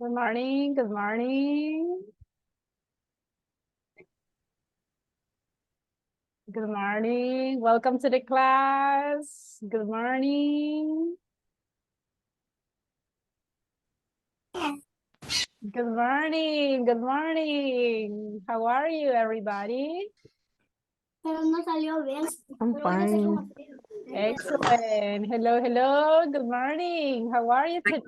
Good morning, good morning. Good morning, welcome to the class. Good morning. Good morning, good morning. How are you, everybody? Pero no salió bien. I'm fine. Excellent. Hello, hello. Good morning. How are you today?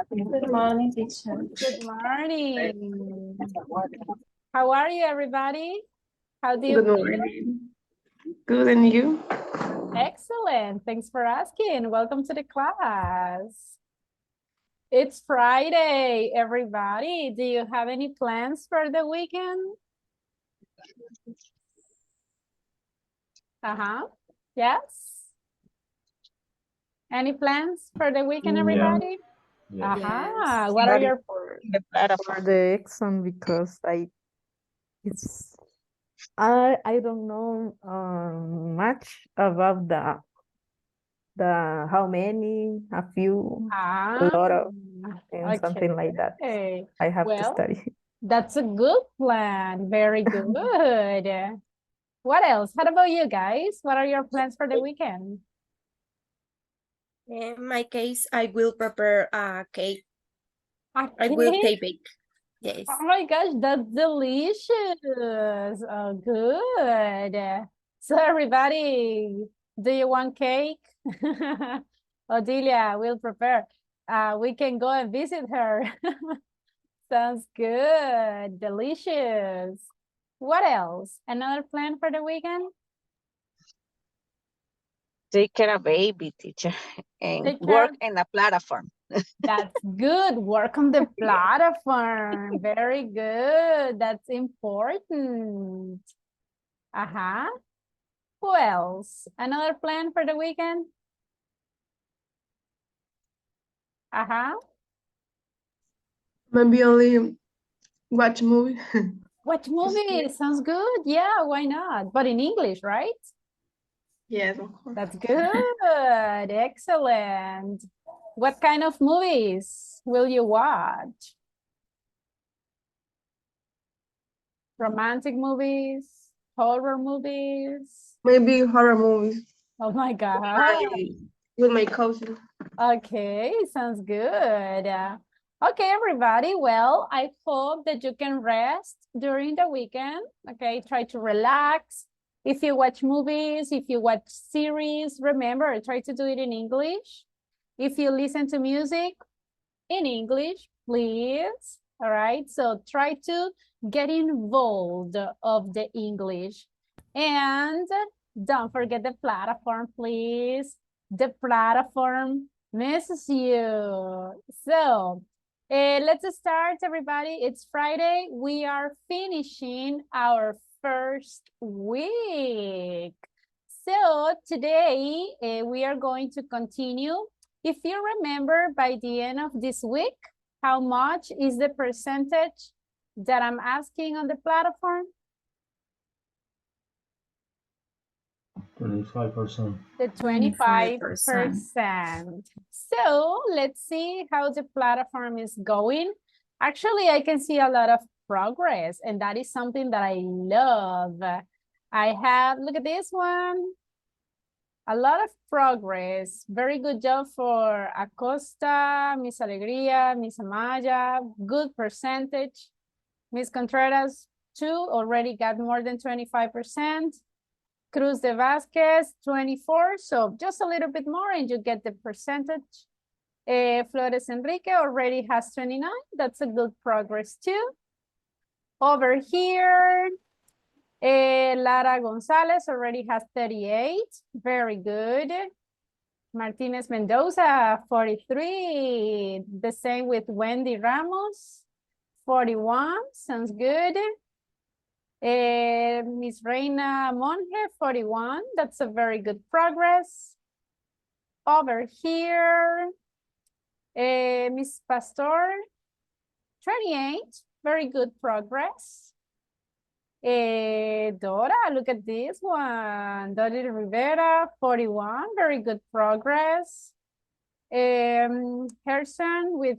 Good morning, teacher. Good morning. How are you, everybody? How do you Good feel? morning. Good, and you? Excellent. Thanks for asking. Welcome to the class. It's Friday, everybody. Do you have any plans for the weekend? Uh-huh. Yes. Any plans for the weekend, everybody? Yeah. Uh-huh. What are Study your for the exam because I don't know much about the how many, a few, a lot of, and something like that. okay. I have to Well, study. that's a good plan. Very good. What else? How about you guys? What are your plans for the weekend? In my case, I will prepare a cake. A I will cake? bake. Yes. Oh my gosh, that's delicious. Oh, good. So everybody, do you want cake? Odilia will prepare. We can go and visit her. Sounds good. Delicious. What else? Another plan for the weekend? Take care of baby, teacher, and Take care. work in a platform. That's good. Work on the platform. Very good. That's important. Uh-huh. Who else? Another plan for the weekend? Uh-huh. Maybe only watch movie. Watch movie. Sounds good. Yeah, why not? But in English, right? Yes, of course. That's good. Excellent. What kind of movies will you watch? Romantic movies? Horror movies? Maybe horror movies. Oh my God. With my cousin. Okay, sounds good. Okay, everybody. Well, I hope that you can rest during the weekend. Okay, try to relax. If you watch movies, if you watch series, remember, try to do it in English. If you listen to music, in English, please. All right, so try to get involved of the English. And don't forget the platform, please. The platform misses you. So let's start, everybody. It's Friday. We are finishing our first week. So today we are going to continue. If you remember by the end of this week, how much is the percentage that I'm asking on the platform? 25%. The 25%. So let's see how the platform is going. Actually, I can see a lot of progress, and that is something that I love. I have, look at this one. A lot of progress. Very good job for Acosta, Miss Alegría, Miss Amaya. Good percentage. Miss Contreras, too, already got more than 25%. Cruz de Vasquez, 24. So just a little bit more and you get the percentage. Flores Enrique already has 29. That's a good progress, too. Over here, Lara Gonzalez already has 38. Very good. Martinez Mendoza, 43. The same with Wendy Ramos, 41. Sounds good. Miss Reina Monge, 41. That's a very good progress. Over here, Miss Pastor, 28. Very good progress. Dora, look at this one. Dora Rivera, 41. Very good progress. Herman with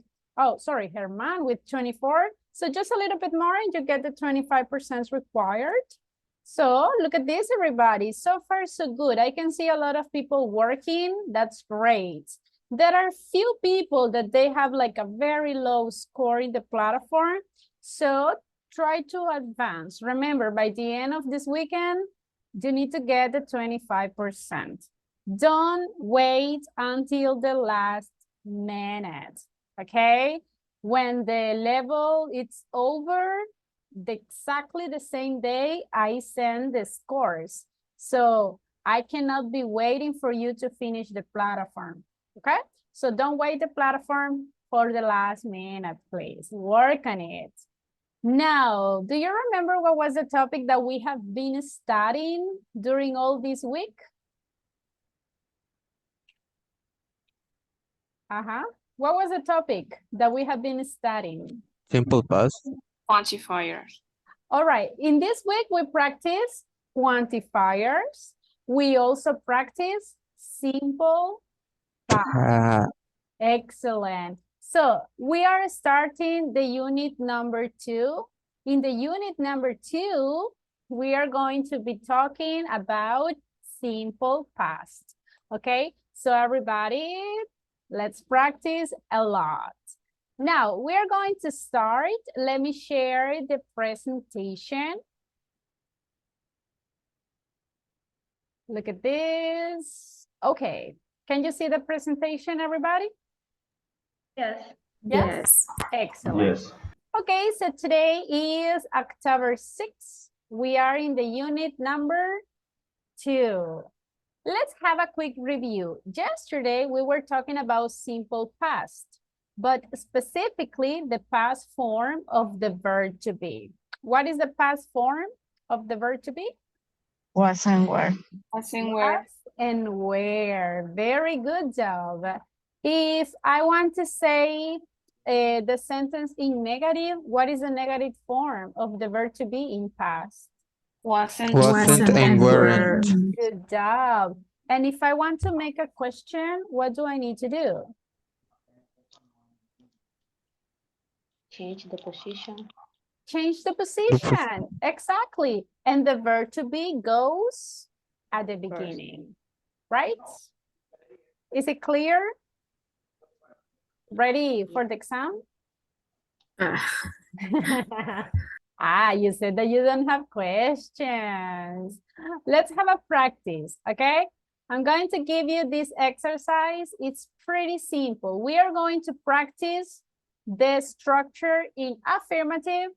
24. So just a little bit more and you get the 25% required. So look at this, everybody. So far, so good. I can see a lot of people working. That's great. There are few people that they have like a very low score in the platform. So try to advance. Remember, by the end of this weekend, you need to get the 25%. Don't wait until the last minute, okay? When the level is over, exactly the same day, I send the scores. So I cannot be waiting for you to finish the platform, okay? So don't wait the platform for the last minute, please. Work on it. Now, do you remember what was the topic that we have been studying during all this week? What was the topic that we have been studying? Simple past. Quantifiers. All right, in this week we practice quantifiers. We also practice simple past. Excellent. So we are starting the unit number 2. In the unit number 2, we are going to be talking about simple past. Okay, so everybody, let's practice a lot. Now, we're going to start. Let me share the presentation. Look at this. Okay, can you see the presentation, everybody? Yes. Yes. Excellent. Yes. Okay, so today is October 6th. We are in the unit number 2. Let's have a quick review. Yesterday, we were talking about simple past, but specifically the past form of the verb to be. What is the past form of the verb to be? Was and were. Was and were. Was and where. Very good job. If I want to say the sentence in negative, what is the negative form of the verb to be in past? Wasn't And weren't. Good job. And if I want to make a question, what do I need to do? change the position. Change the position. Exactly. And the verb to be goes at the beginning, right? Is it clear? Ready for the exam? You said that you don't have questions. Let's have a practice, okay? I'm going to give you this exercise. It's pretty simple. We are going to practice the structure in affirmative,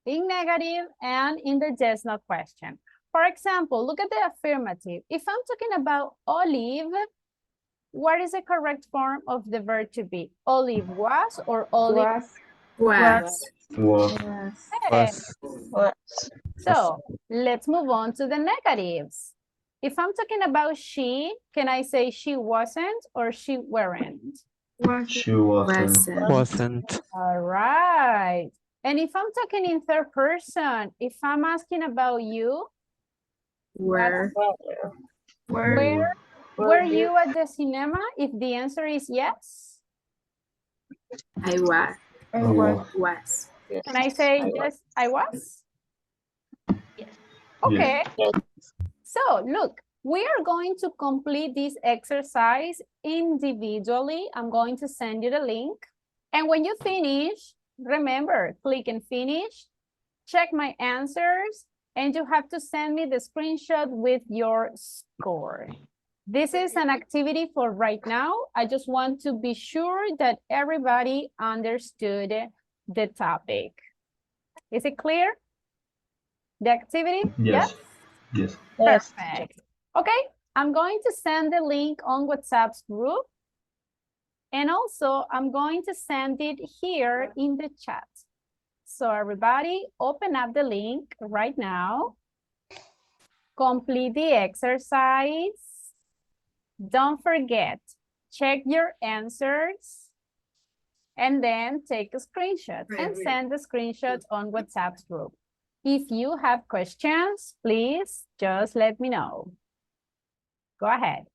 in negative, and in the yes, no question. For example, look at the affirmative. If I'm talking about Olive, what is the correct form of the verb to be? Olive was or Olive Was. Hey. Was. So let's move on to the negatives. If I'm talking about she, can I say she wasn't or she weren't? She wasn't. Wasn't. All right. And if I'm talking in third person, if I'm asking about you, Were. were you at the cinema? If the answer is yes, I was. Was. can I say yes, I was? Yes. Okay. Yes. So look, we are going to complete this exercise individually. I'm going to send you the link. And when you finish, remember, click and finish, check my answers, and you have to send me the screenshot with your score. This is an activity for right now. I just want to be sure that everybody understood the topic. Is it clear? The activity? Yes. Yes. Yes. Perfect. Okay, I'm going to send the link on WhatsApp's group. And also, I'm going to send it here in the chat. So everybody, open up the link right now. Complete the exercise. Don't forget, check your answers. And then take a screenshot and send the screenshot on WhatsApp's group. If you have questions, please just let me know. Go ahead.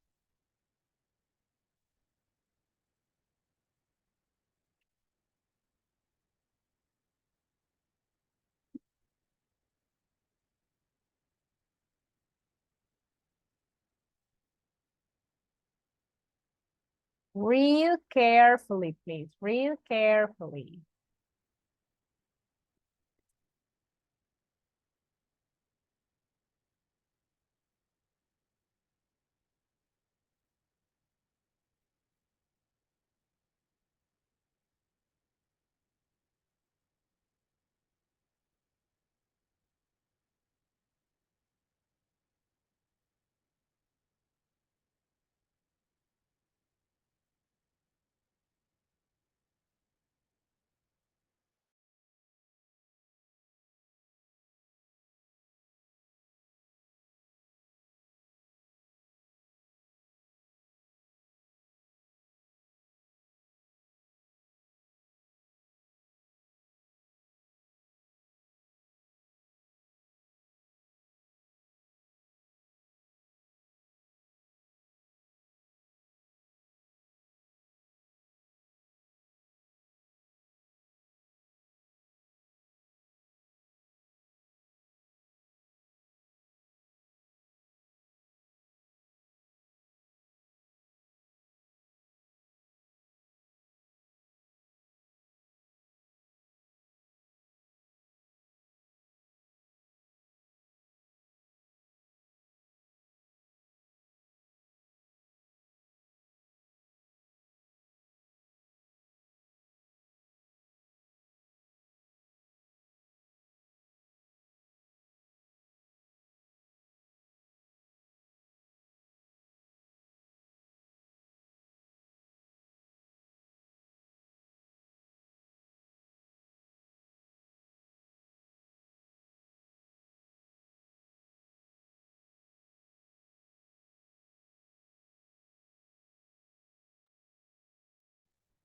Read carefully, please. Read carefully.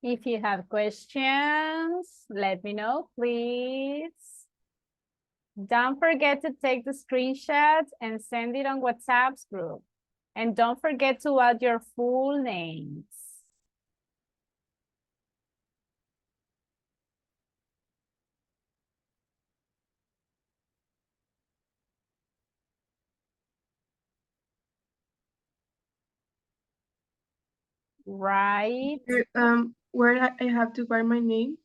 If you have questions, let me know, please. Don't forget to take the screenshots and send it on WhatsApp's group. And don't forget to add your full names. Right. Where I have to write my name?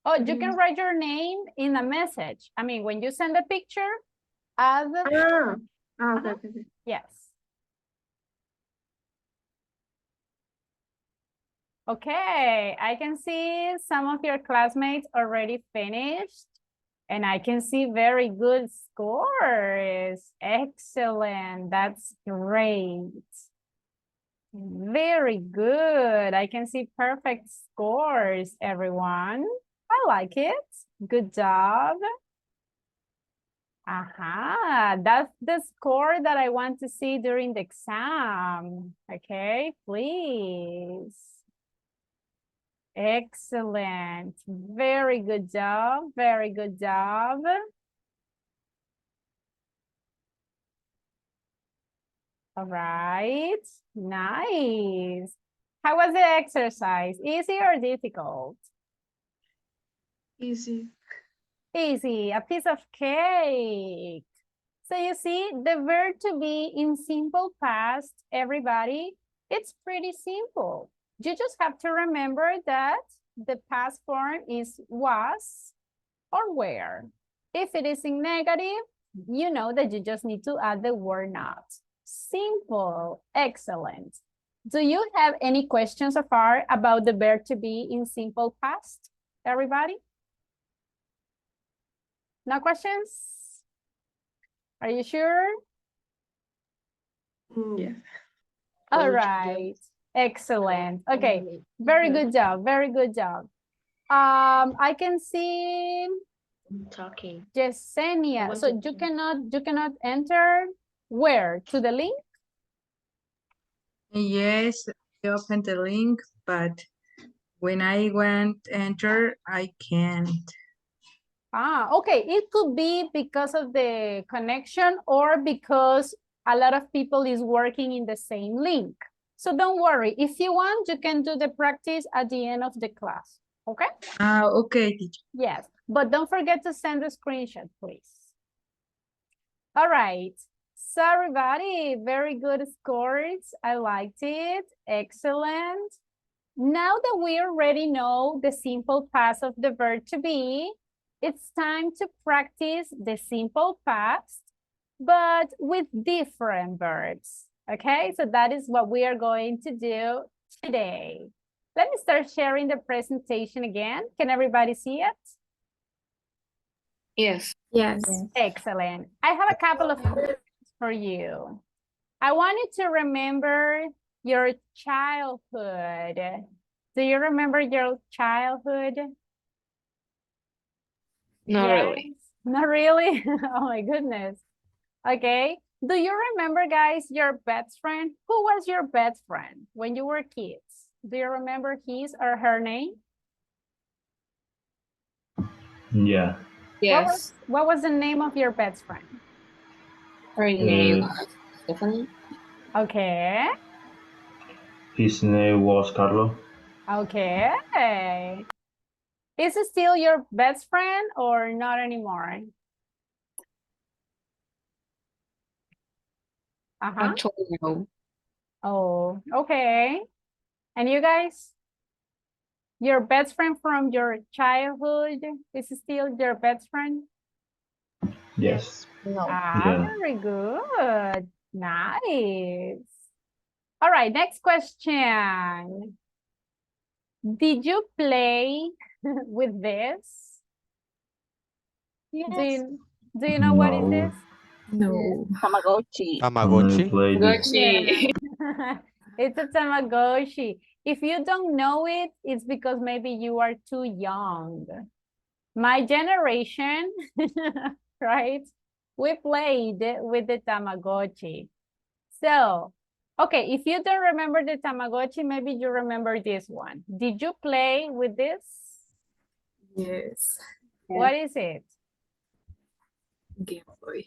Oh, you can write your name in a message. I mean, when you send a picture, add. Okay. Yes. Okay, I can see some of your classmates already finished. And I can see very good scores. Excellent. That's great. Very good. I can see perfect scores, everyone. I like it. Good job. Aha, that's the score that I want to see during the exam. Okay, please. Excellent. Very good job. Very good job. All right. Nice. How was the exercise? Easy or difficult? Easy. Easy. A piece of cake. So you see, the verb to be in simple past, everybody, it's pretty simple. You just have to remember that the past form is was or were. If it is in negative, you know that you just need to add the word not. Simple. Excellent. Do you have any questions so far about the verb to be in simple past, everybody? No questions? Are you sure? Yeah. All right. Excellent. Okay. Very good job. Very good job. I can see Talking. Yesenia. So you cannot enter where? To the link? Yes, I opened the link, but when I went enter, I can't. Ah, okay. It could be because of the connection or because a lot of people is working in the same link. So don't worry. If you want, you can do the practice at the end of the class. Okay? Okay, teacher. Yes, but don't forget to send a screenshot, please. All right. So everybody, very good scores. I liked it. Excellent. Now that we already know the simple past of the verb to be, it's time to practice the simple past, but with different verbs. Okay, so that is what we are going to do today. Let me start sharing the presentation again. Can everybody see it? Yes. Yes. Excellent. I have a couple of questions for you. I want you to remember your childhood. Do you remember your childhood? Not Yes? really. Not really? Oh my goodness. Okay. Do you remember, guys, your best friend? Who was your best friend when you were kids? Do you remember his or her name? Yeah. Yes. What was the name of your best friend? Her name Uh, was Stephanie. Okay. his name was Carlo. Okay. Is it still your best friend or not anymore? Uh-huh. Actually, no. Oh, okay. And you guys? Your best friend from your childhood is still your best friend? Yes. Yeah. Very good. Nice. All right, next question. Did you play with this? Yes. Do you know what is No. this? No. Tamagotchi. Only Tamagotchi. played it. Tamagotchi. It's a Tamagotchi. If you don't know it, it's because maybe you are too young. My generation, right? We played with the Tamagotchi. So, okay, if you don't remember the Tamagotchi, maybe you remember this one. Did you play with this? Yes. What is it? Game Boy.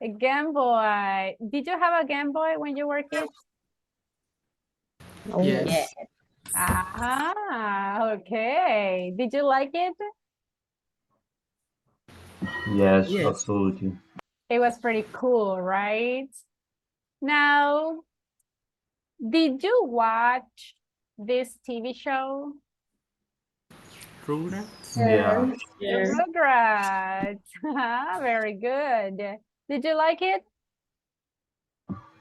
A Game Boy. Did you have a Game Boy when you were kids? Yes. Ah, okay. Did you like it? Yes, Yes. absolutely. It was pretty cool, right? Now, did you watch this TV show? Rugrats. Yeah. Rugrats. Very good. Did you like it?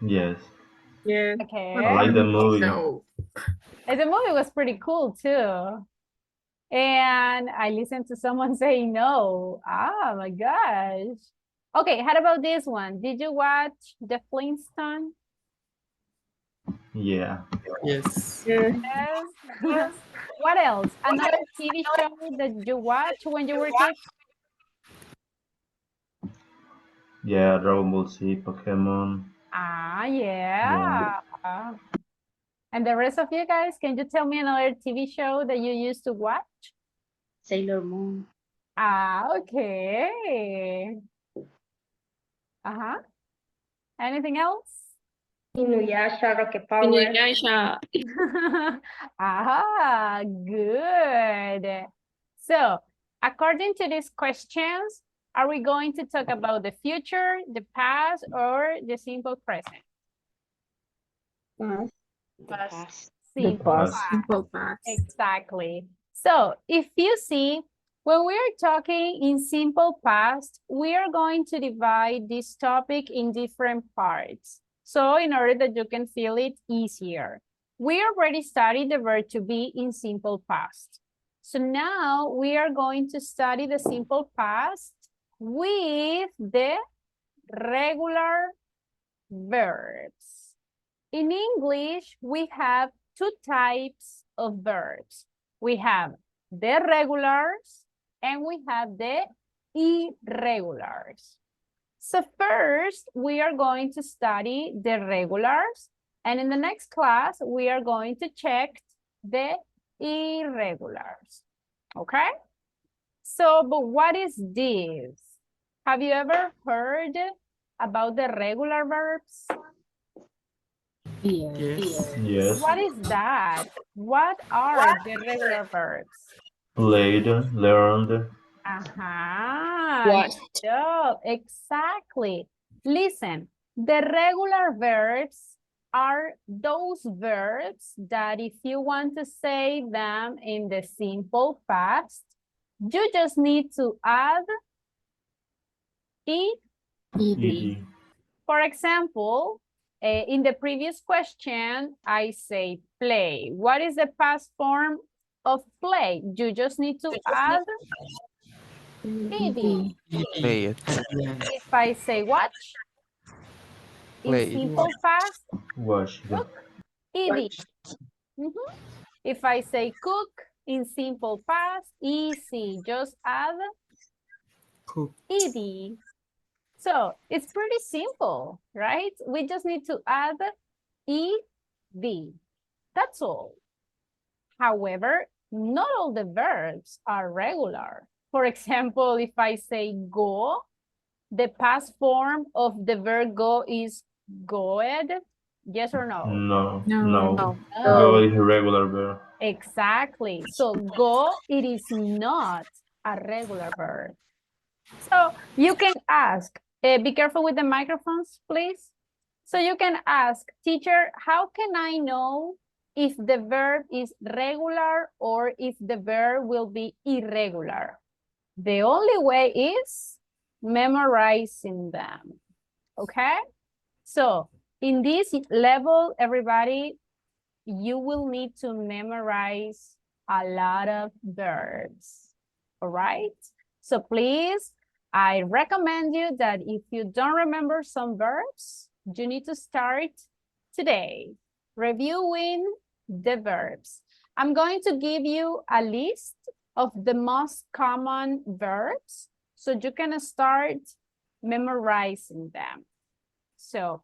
Yes. Yeah. Okay. I like the movie. No. And the movie was pretty cool too. And I listened to someone say no. Ah, my gosh. Okay, how about this one? Did you watch The Flintstones? Yeah. Yes. Yes. What else? Another TV show that you watch when you were kids? Yeah, Dragon Ball Z, Pokemon. Ah, Yeah. yeah. And the rest of you guys, can you tell me another TV show that you used to watch? Sailor Moon. Ah, okay. Uh-huh. Anything else? Inuyasha. Ah, good. So, according to these questions, are we going to talk about the future, the past, or the simple present? The past. Simple past. past. Simple past. Exactly. So if you see, when we are talking in simple past, we are going to divide this topic in different parts. So in order that you can feel it easier. We already studied the verb to be in simple past. So now we are going to study the simple past with the regular verbs. In English, we have two types of verbs. We have the regulars and we have the irregulars. So first, we are going to study the regulars, and in the next class, we are going to check the irregulars, okay? So, but what is this? Have you ever heard about the regular verbs? Yes. Yes. What is that? What are the regular verbs? Played, learned. What? Good job. Exactly. Listen, the regular verbs are those verbs that if you want to say them in the simple past, you just need to add ed. ED. For example, in the previous question, I say play. What is the past form of play? You just need to add ed. Play it. If I say watch, in Play. simple past, Watch the ed. Mhm. If I say cook, in simple past, easy, just add Cook. ed. So it's pretty simple, right? We just need to add ed. That's all. However, not all the verbs are regular. For example, if I say go, the past form of the verb go is goed. Yes or no? no. No. No. No. Go is a regular verb. Exactly. So go, it is not a regular verb. So you can ask, be careful with the microphones, please. So you can ask, teacher, how can I know if the verb is regular or if the verb will be irregular? The only way is memorizing them, okay? So in this level, everybody, you will need to memorize a lot of verbs, all right? So please, I recommend you that if you don't remember some verbs, you need to start today reviewing the verbs. I'm going to give you a list of the most common verbs so you can start memorizing them. So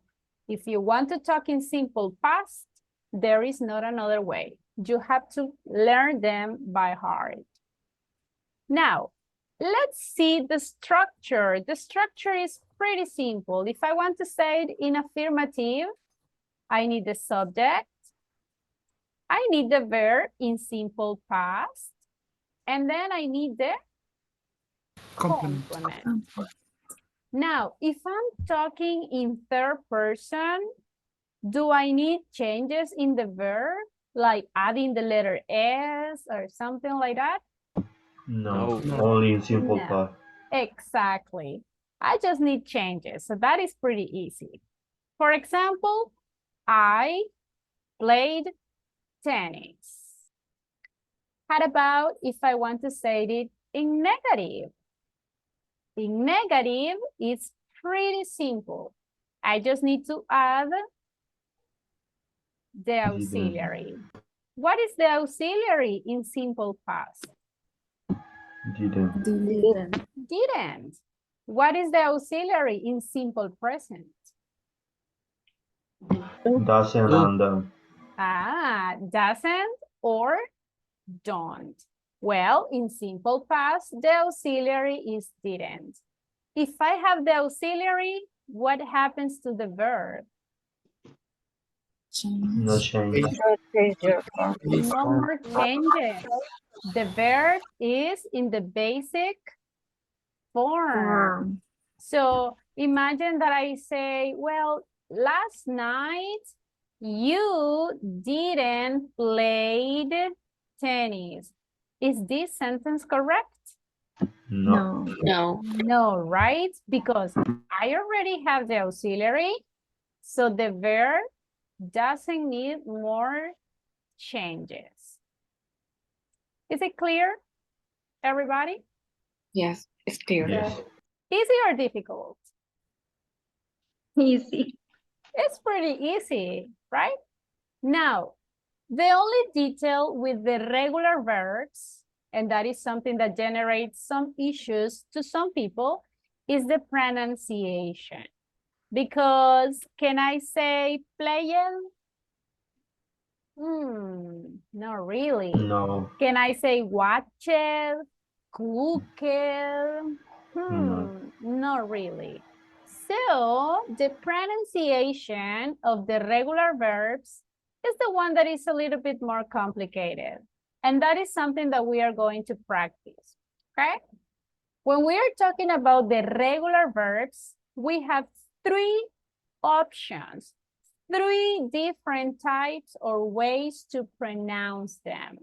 if you want to talk in simple past, there is not another way. You have to learn them by heart. Now, let's see the structure. The structure is pretty simple. If I want to say it in affirmative, I need the subject. I need the verb in simple past. And then I need the Complement. complement. Now, if I'm talking in third person, do I need changes in the verb? Like adding the letter S or something like that? No. No. Only in simple No. past. Exactly. I just need changes. So that is pretty easy. For example, I played tennis. How about if I want to say it in negative? In negative, it's pretty simple. I just need to add the auxiliary. What is the auxiliary in simple past? Didn't. Didn't. What is the auxiliary in simple present? Doesn't and Doesn't or don't. Well, in simple past, the auxiliary is didn't. If I have the auxiliary, what happens to the verb? no change. No more changes. The verb is in the basic form. So imagine that I say, well, last night you didn't play tennis. Is this sentence correct? No. No. No, right? Because I already have the auxiliary, so the verb doesn't need more changes. Is it clear, everybody? Yes, it's clear. Yes. Easy or difficult? Easy. It's pretty easy, right? Now, the only detail with the regular verbs, and that is something that generates some issues to some people, is the pronunciation. Because can I say playing? Not really. No. Can I say watch it, cook it? No. Not really. So the pronunciation of the regular verbs is the one that is a little bit more complicated. And that is something that we are going to practice, okay? When we are talking about the regular verbs, we have three options, 3 different types or ways to pronounce them.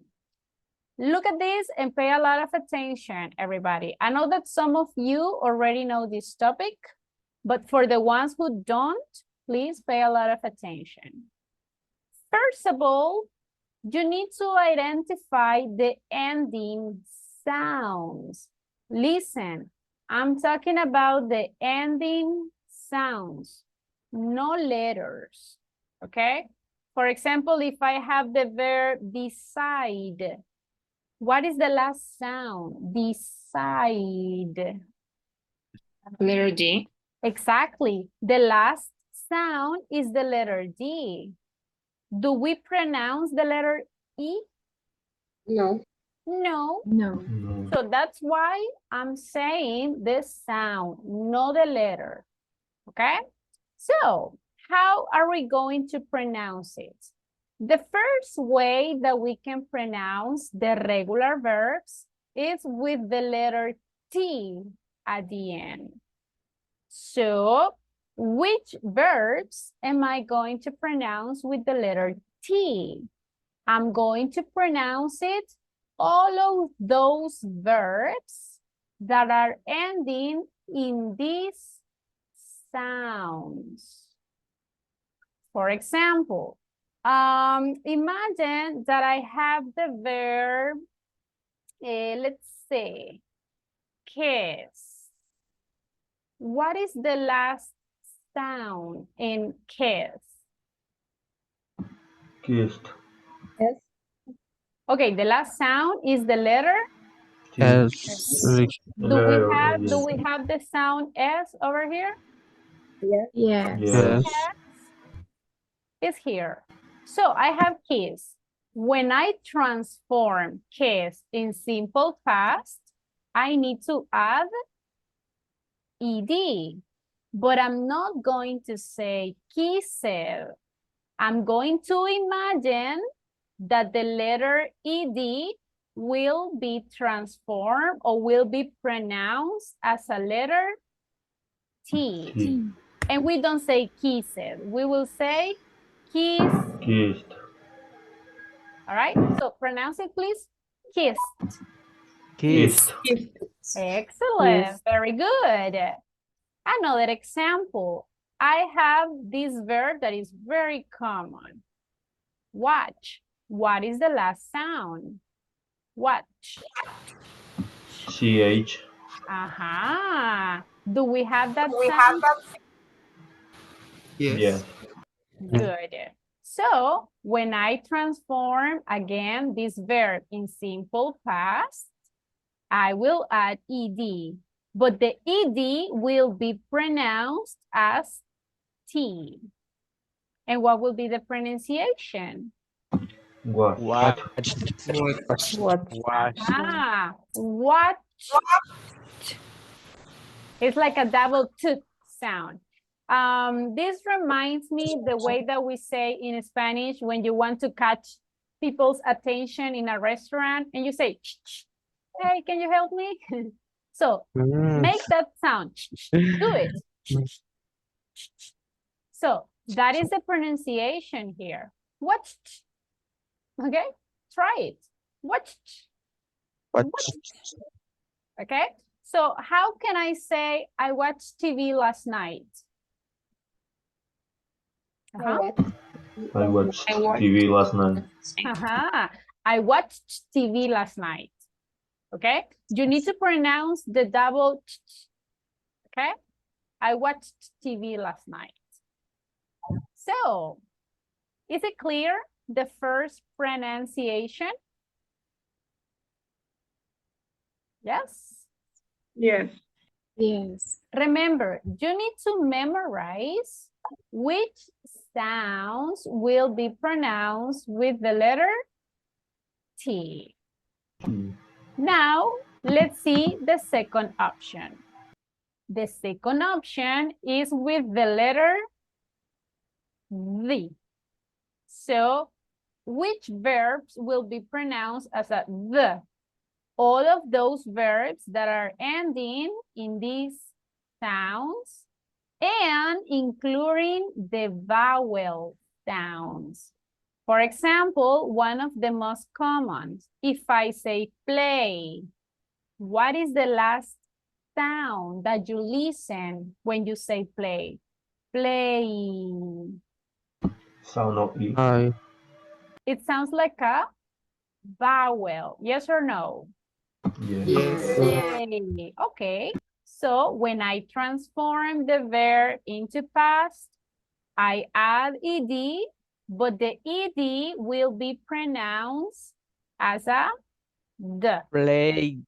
Look at this and pay a lot of attention, everybody. I know that some of you already know this topic, but for the ones who don't, please pay a lot of attention. First of all, you need to identify the ending sounds. Listen, I'm talking about the ending sounds, no letters, okay? For example, if I have the verb decide, what is the last sound? Decide. Letter D. Exactly. The last sound is the letter D. Do we pronounce the letter E? No. No. No. No. So that's why I'm saying the sound, not the letter. Okay? So how are we going to pronounce it? The first way that we can pronounce the regular verbs is with the letter T at the end. So, which verbs am I going to pronounce with the letter T? I'm going to pronounce it all of those verbs that are ending in these sounds. For example, imagine that I have the verb, let's say, kiss. What is the last sound in kiss? Kissed. Okay, the last sound is the letter. As Do we have the sound S over here? Yes. Yes. Is here. So I have kiss. When I transform kiss in simple past, I need to add ed, but I'm not going to say kissed. I'm going to imagine that the letter ed will be transformed or will be pronounced as a letter T. T. And we don't say kissed. We will say kiss. Kissed. All right. So pronounce it, please. Kissed. Kissed. Excellent. Kissed. Very good. Another example. I have this verb that is very common. Watch. What is the last sound? Watch. CH. Aha. Do we have that sound? Yes. Good. So when I transform again this verb in simple past, I will add ed, but the ed will be pronounced as T. And what will be the pronunciation? What? What? Ah, watch. It's like a double T sound. This reminds me the way that we say in Spanish when you want to catch people's attention in a restaurant and you say, hey, can you help me? So make that sound. Do it. So that is the pronunciation here. Watch. Okay, try it. Watch. Okay, so how can I say I watched TV last night? I watched TV last night. I watched TV last night. Okay, you need to pronounce the double. Okay, I watched TV last night. So, is it clear, the first pronunciation? Yes? Yes. Yes. Remember, you need to memorize which sounds will be pronounced with the letter T. Now, let's see the second option. The second option is with the letter V. So, which verbs will be pronounced as a the? All of those verbs that are ending in these sounds and including the vowel sounds. For example, one of the most common, if I say play, what is the last sound that you listen when you say play? Play. Sound of E. I. It sounds like a vowel, yes or no? Yes. Play. Okay, so when I transform the verb into past, I add ed, but the ed will be pronounced as a d. Played.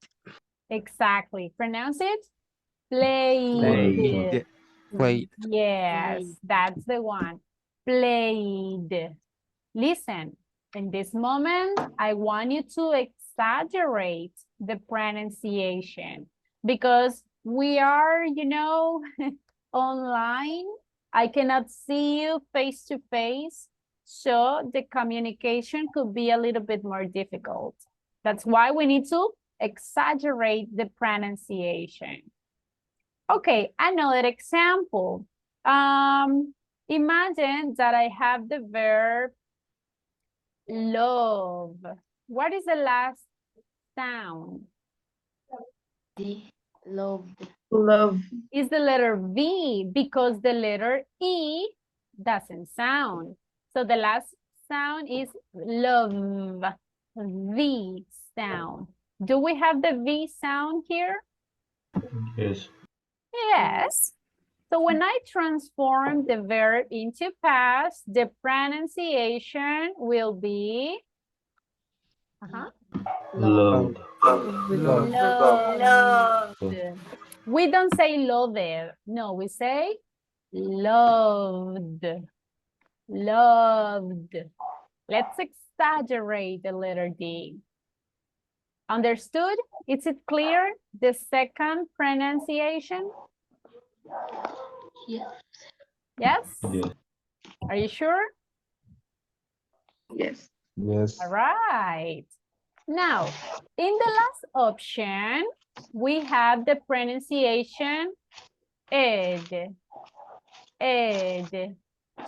Exactly. Pronounce it. Played. Played. Played. Yes, that's the one. Played. Listen, in this moment, I want you to exaggerate the pronunciation because we are, online. I cannot see you face to face, so the communication could be a little bit more difficult. That's why we need to exaggerate the pronunciation. Okay, another example. Imagine that I have the verb love. What is the last sound? Love. Love. Is the letter V because the letter E doesn't sound. So the last sound is love, V sound. Do we have the V sound here? Yes. Yes. So when I transform the verb into past, the pronunciation will be Loved. loved. We don't say loved. No, we say loved. Loved. Let's exaggerate the letter D. Understood? Is it clear? The second pronunciation? Yes. Yes? Yes. Are you sure? Yes. Yes. All right. Now, in the last option, we have the pronunciation ed. Ed.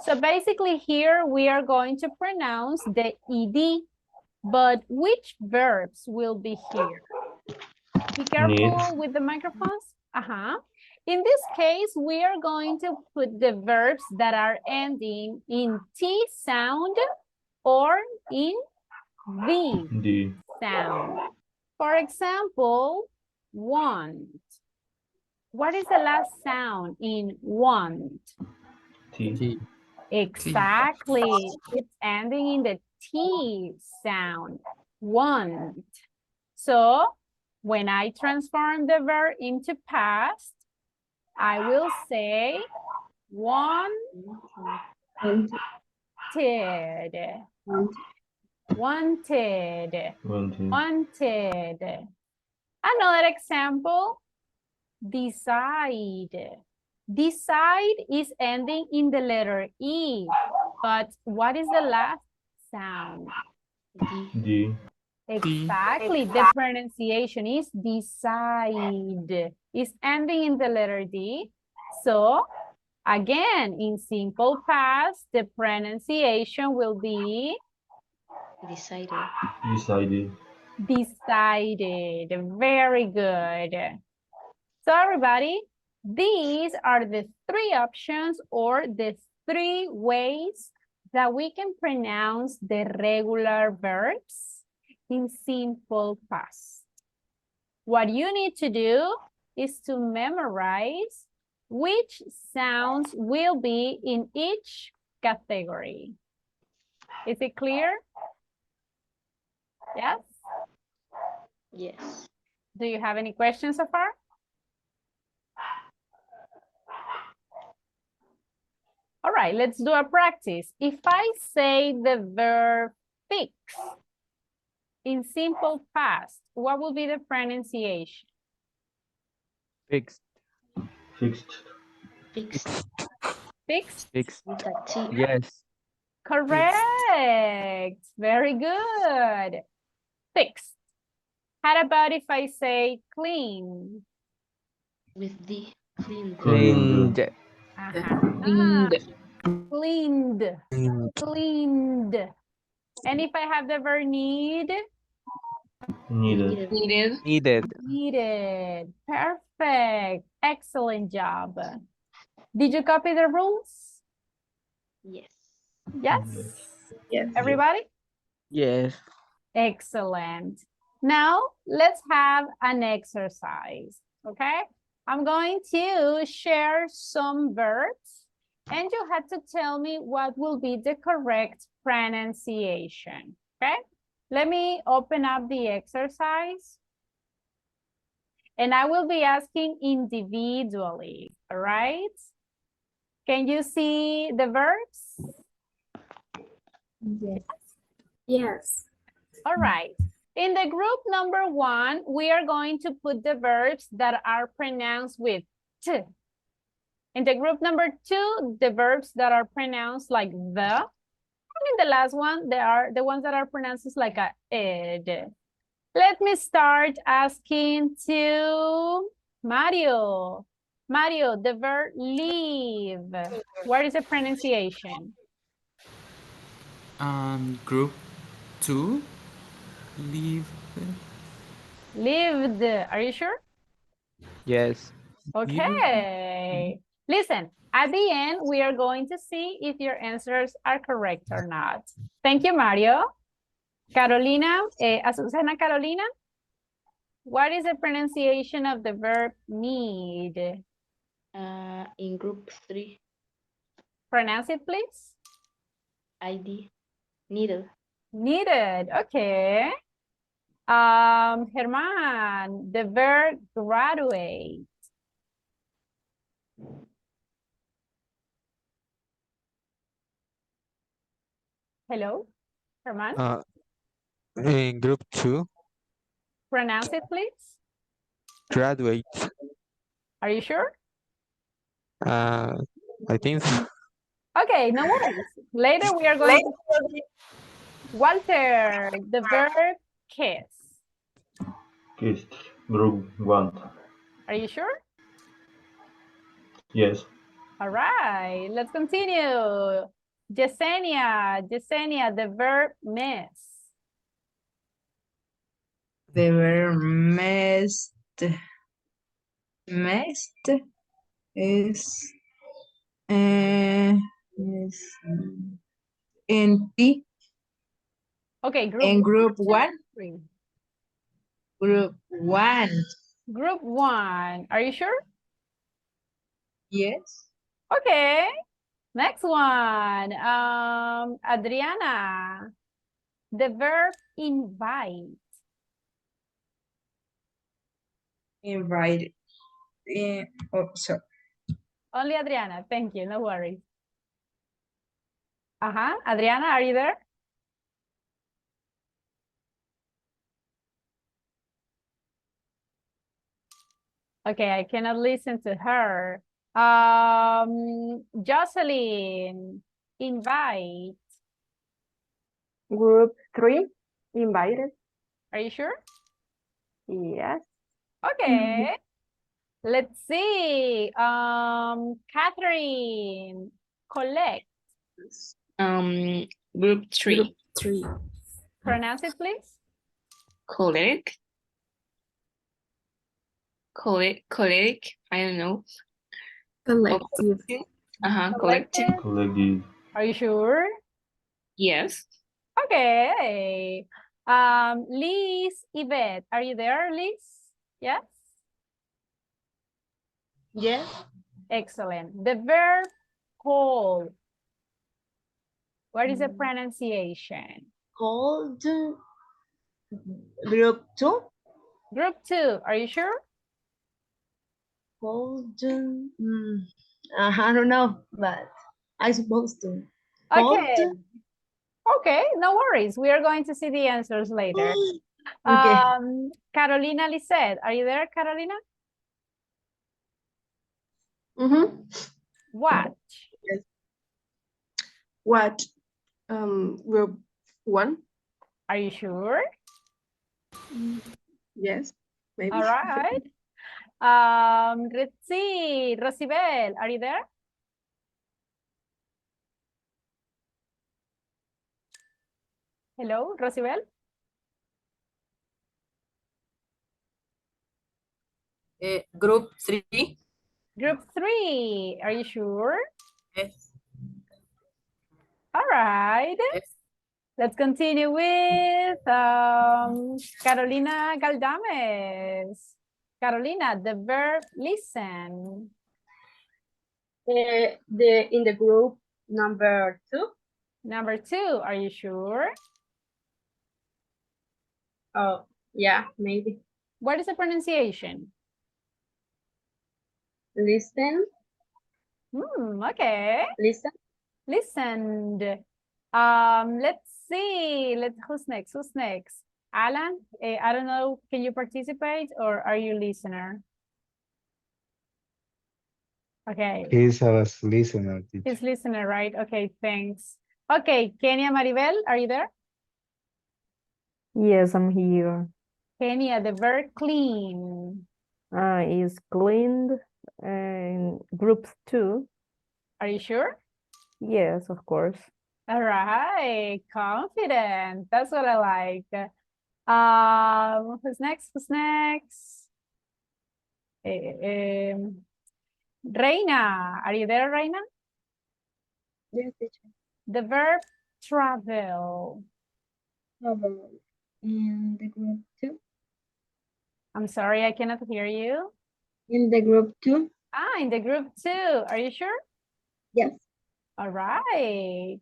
So basically here we are going to pronounce the ed, but which verbs will be here? Be careful with the microphones. In this case, we are going to put the verbs that are ending in T sound or in V D. sound. For example, want. What is the last sound in want? T. T. Exactly. It's ending in the T sound. Want. So when I transform the verb into past, I will say wanted. Wanted. Wanted. Another example, decide. Decide is ending in the letter E, but what is the last sound? D. Exactly, the pronunciation is decide. It's ending in the letter D. So, again, in simple past, the pronunciation will be Decided. Decided. decided. Very good. So everybody, these are the three options or the three ways that we can pronounce the regular verbs in simple past. What you need to do is to memorize which sounds will be in each category. Is it clear? Yes? Yes. Do you have any questions so far? All right, let's do a practice. If I say the verb fix in simple past, what will be the pronunciation? Fixed. Fixed. Fixed. Fixed? Fixed. With a T. Yes. Correct. Very good. Fixed. How about if I say clean? With D. Cleaned. Cleaned. Ajá. Cleaned. Cleaned. And if I have the verb need? Needed. Needed. Needed. Perfect. Excellent job. Did you copy the rules? Yes. Yes? Yes. Everybody? Yes. Excellent. Now, let's have an exercise, okay? I'm going to share some verbs, and you have to tell me what will be the correct pronunciation, okay? Let me open up the exercise, and I will be asking individually, all right? Can you see the verbs? Yes. Yes. All right. In the group number 1, we are going to put the verbs that are pronounced with t. In the group number 2, the verbs that are pronounced like the. And in the last one, they are the ones that are pronounced like a ed. Let me start asking to Mario. Mario, the verb leave. What is the pronunciation? Group 2, leave. Lived. Are you sure? Yes. Okay. Listen, at the end, we are going to see if your answers are correct or not. Thank you, Mario. Carolina, Azucena Carolina, what is the pronunciation of the verb need? In group 3, Pronounce it, please. ID. Needed. Needed, okay. Germán, the verb graduate. Hello, Germán? In group 2, Pronounce it, please. graduate. Are you sure? I think so. Okay, no worries. Later we are going to see Walter, the verb kiss. Kissed. Group 1. Are you sure? Yes. All right, let's continue. Yesenia, the verb miss. The verb messed. Messed is in T. Okay, In group two, 1. three. Group 1. Group 1, are you sure? Yes. Okay, next one. Adriana, the verb invite. Invited. Oh, sorry. Only Adriana, thank you, no worries. Adriana, are you there? Okay, I cannot listen to her. Jocelyn, invite. Group 3, invited. Are you sure? Yes. Okay. Let's see. Catherine, collect. Group 3. Group 3. Pronounce it, please. Collect. Collect. I don't know. Collective. Collective. Collective. Are you sure? Yes. Okay. Liz, Yvette, are you there, Liz? Yes? Yes. Excellent. The verb call. What is the pronunciation? Called. Group 2. Group 2, are you sure? Called. I don't know, but I supposed to. Okay. Okay, no worries. We are going to see the answers later. Okay. Carolina Lisette, are you there, Carolina? What? Yes. What? Group 1. Are you sure? Yes. Maybe. All right. Let's see. Rosibel, are you there? Hello, Rosibel? Group 3. Group 3, are you sure? Yes. All right. Yes. Let's continue with Carolina Galdames. Carolina, the verb listen. In the group number 2. Number 2, are you sure? Oh, yeah, maybe. What is the pronunciation? Listen. Okay. Listen. Listened. Let's see. Who's next? Who's next? Alan, I don't know. Can you participate or are you listener? Okay. He's a listener, teacher. He's listener, right? Okay, thanks. Okay, Kenya Maribel, are you there? Yes, I'm here. Kenya, the verb clean. Is cleaned and group 2. Are you sure? Yes, of course. All right, confident. That's what I like. Who's next? Who's next? Reina, are you there, Reina? Yes, teacher. The verb travel. In the group 2. I'm sorry, I cannot hear you. In the group 2. In the group 2. Are you sure? Yes. All right.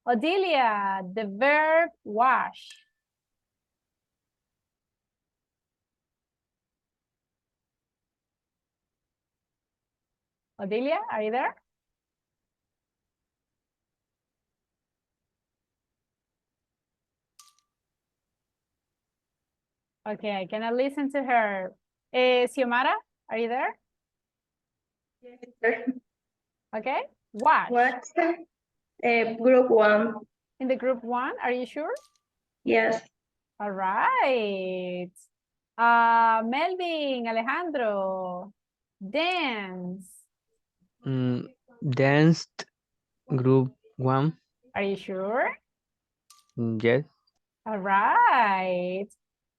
Odilia, the verb wash. Odilia, are you there? Okay, I cannot listen to her. Xiomara, are you there? Yes, sir. Okay, wash. What? Group 1. In the group 1, are you sure? Yes. All right. Melvin, Alejandro, dance. Danced group 1. Are you sure? Yes. All right.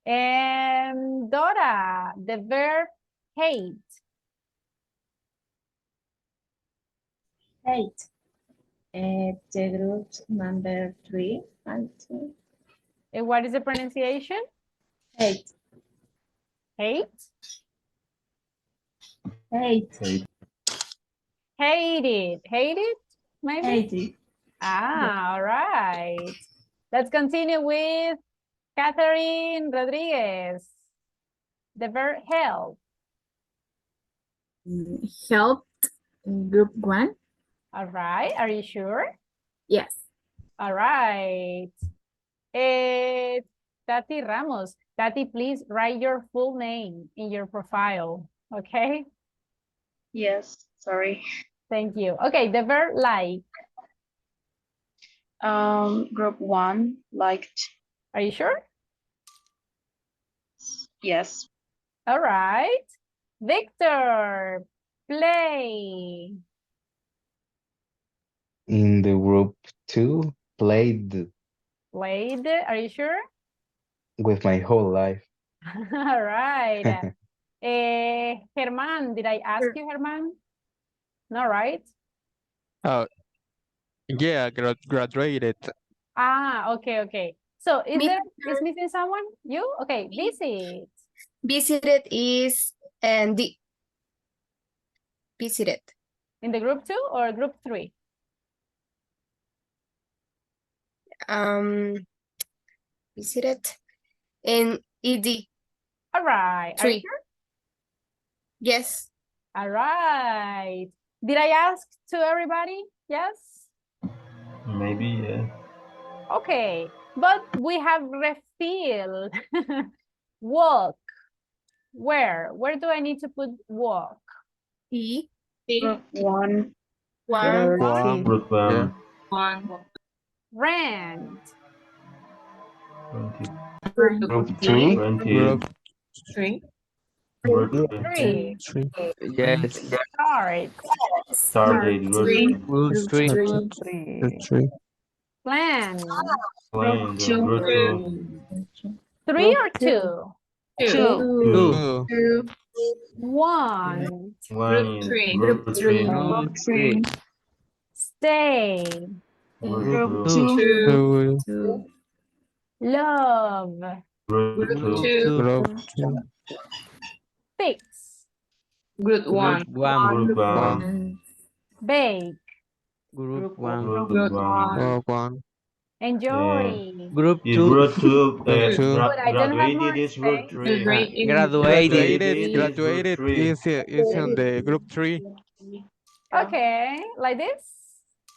And Dora, the verb hate. Hate. The group number 3. And what is the pronunciation? Hate. Hate? Hate. Hate. Hate it. Hate it, maybe? Hate it. All right. Let's continue with Catherine Rodriguez. The verb help. Helped. Group 1. All right. Are you sure? Yes. All right. Tati Ramos. Tati, please write your full name in your profile. Okay. Yes, sorry. Thank you. Okay, the verb like. Group 1, liked. Are you sure? Yes. All right. Victor, play. In the group 2, played Played, are you sure? with my whole life. All right. Germán, did I ask you, Germán? No, right? Oh, yeah, graduated. Okay, okay. So is missing someone? You? Okay, visit. Visited is and the visited. In the group 2 or group 3? Visited in ED. All right. 3. Are you sure? Yes. All right. Did I ask to everybody? Yes? Maybe, yeah. Okay. But we have refilled. Walk. Where? Where do I need to put walk? E. Group 1. Letter One. T. Group Yeah. 1. Rent. 20. Group 3. 20. Group 3. Group 3. 3. Yes. Start. Started. Group 3. Group 3. Group Group 3. 3. Plan. Playing the group two. 3 or 2? Two. Two. 1. One in Three. group three. Three. Stay. Group Two. two. Two. Love. Group two. Two. Group two. Fix. Group one. One. Group one. One. Bake. Group one. Group one. Group one. Enjoy. Group Is two. group two Group two. But I don't have more graduated is group space. three. Graduated. Graduated Is in the group three. Okay, like this.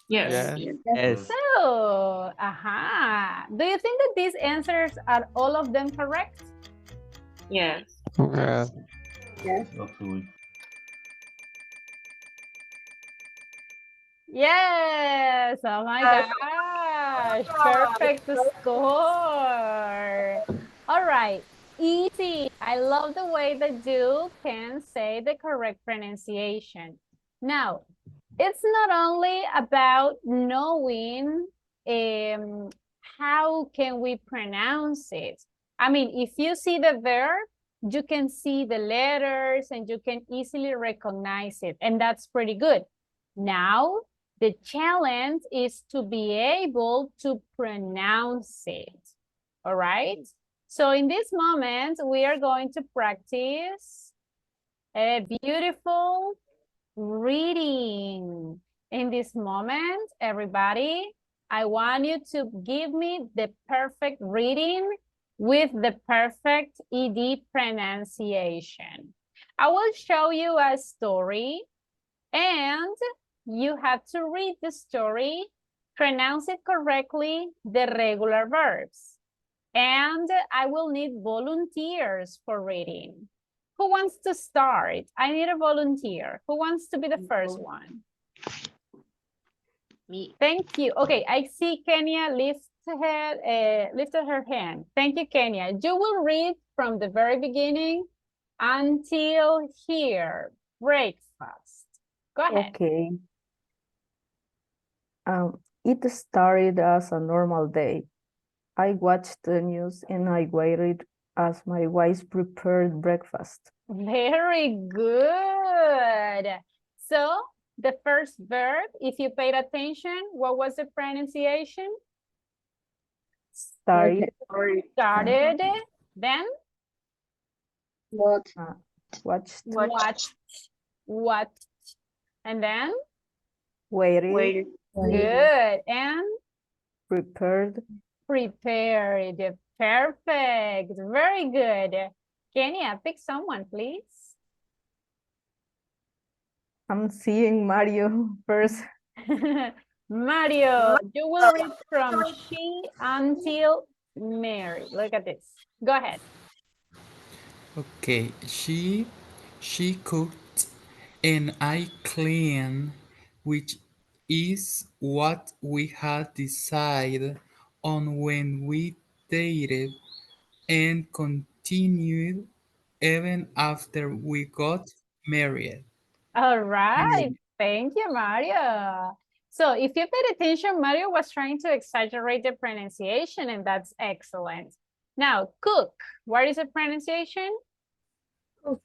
Yes. Yes. So, do you think that these answers are all of them correct? Yes. Absolutely. Yes. Oh my gosh. Perfect score. All right. Easy. I love the way that you can say the correct pronunciation. Now, it's not only about knowing how can we pronounce it. I mean, if you see the verb, you can see the letters and you can easily recognize it. And that's pretty good. Now, the challenge is to be able to pronounce it. All right? So in this moment, we are going to practice a beautiful reading. In this moment, everybody, I want you to give me the perfect reading with the perfect ED pronunciation. I will show you a story and you have to read the story, pronounce it correctly, the regular verbs. And I will need volunteers for reading. Who wants to start? I need a volunteer. Who wants to be the first one? Me. Thank you. Okay, I see Kenya lifted her hand. Thank you, Kenya. You will read from the very beginning until here. Breakfast. Go ahead. Okay. It started as a normal day. I watched the news and I waited as my wife prepared breakfast. Very good. So the first verb, if you paid attention, what was the pronunciation? Started. Started. Then? What? Watched. What? And then? Waited. Good. And? Prepared. Prepared. Perfect. Very good. Kenya, pick someone, please. I'm seeing Mario first. Mario, you will read from she until Mary. Look at this. Go ahead. Okay. She cooked and I cleaned, which is what we had decided on when we dated and continued even after we got married. All right. Thank you, Mario. So if you paid attention, Mario was trying to exaggerate the pronunciation, and that's excellent. Now, cook. What is the pronunciation? Cook.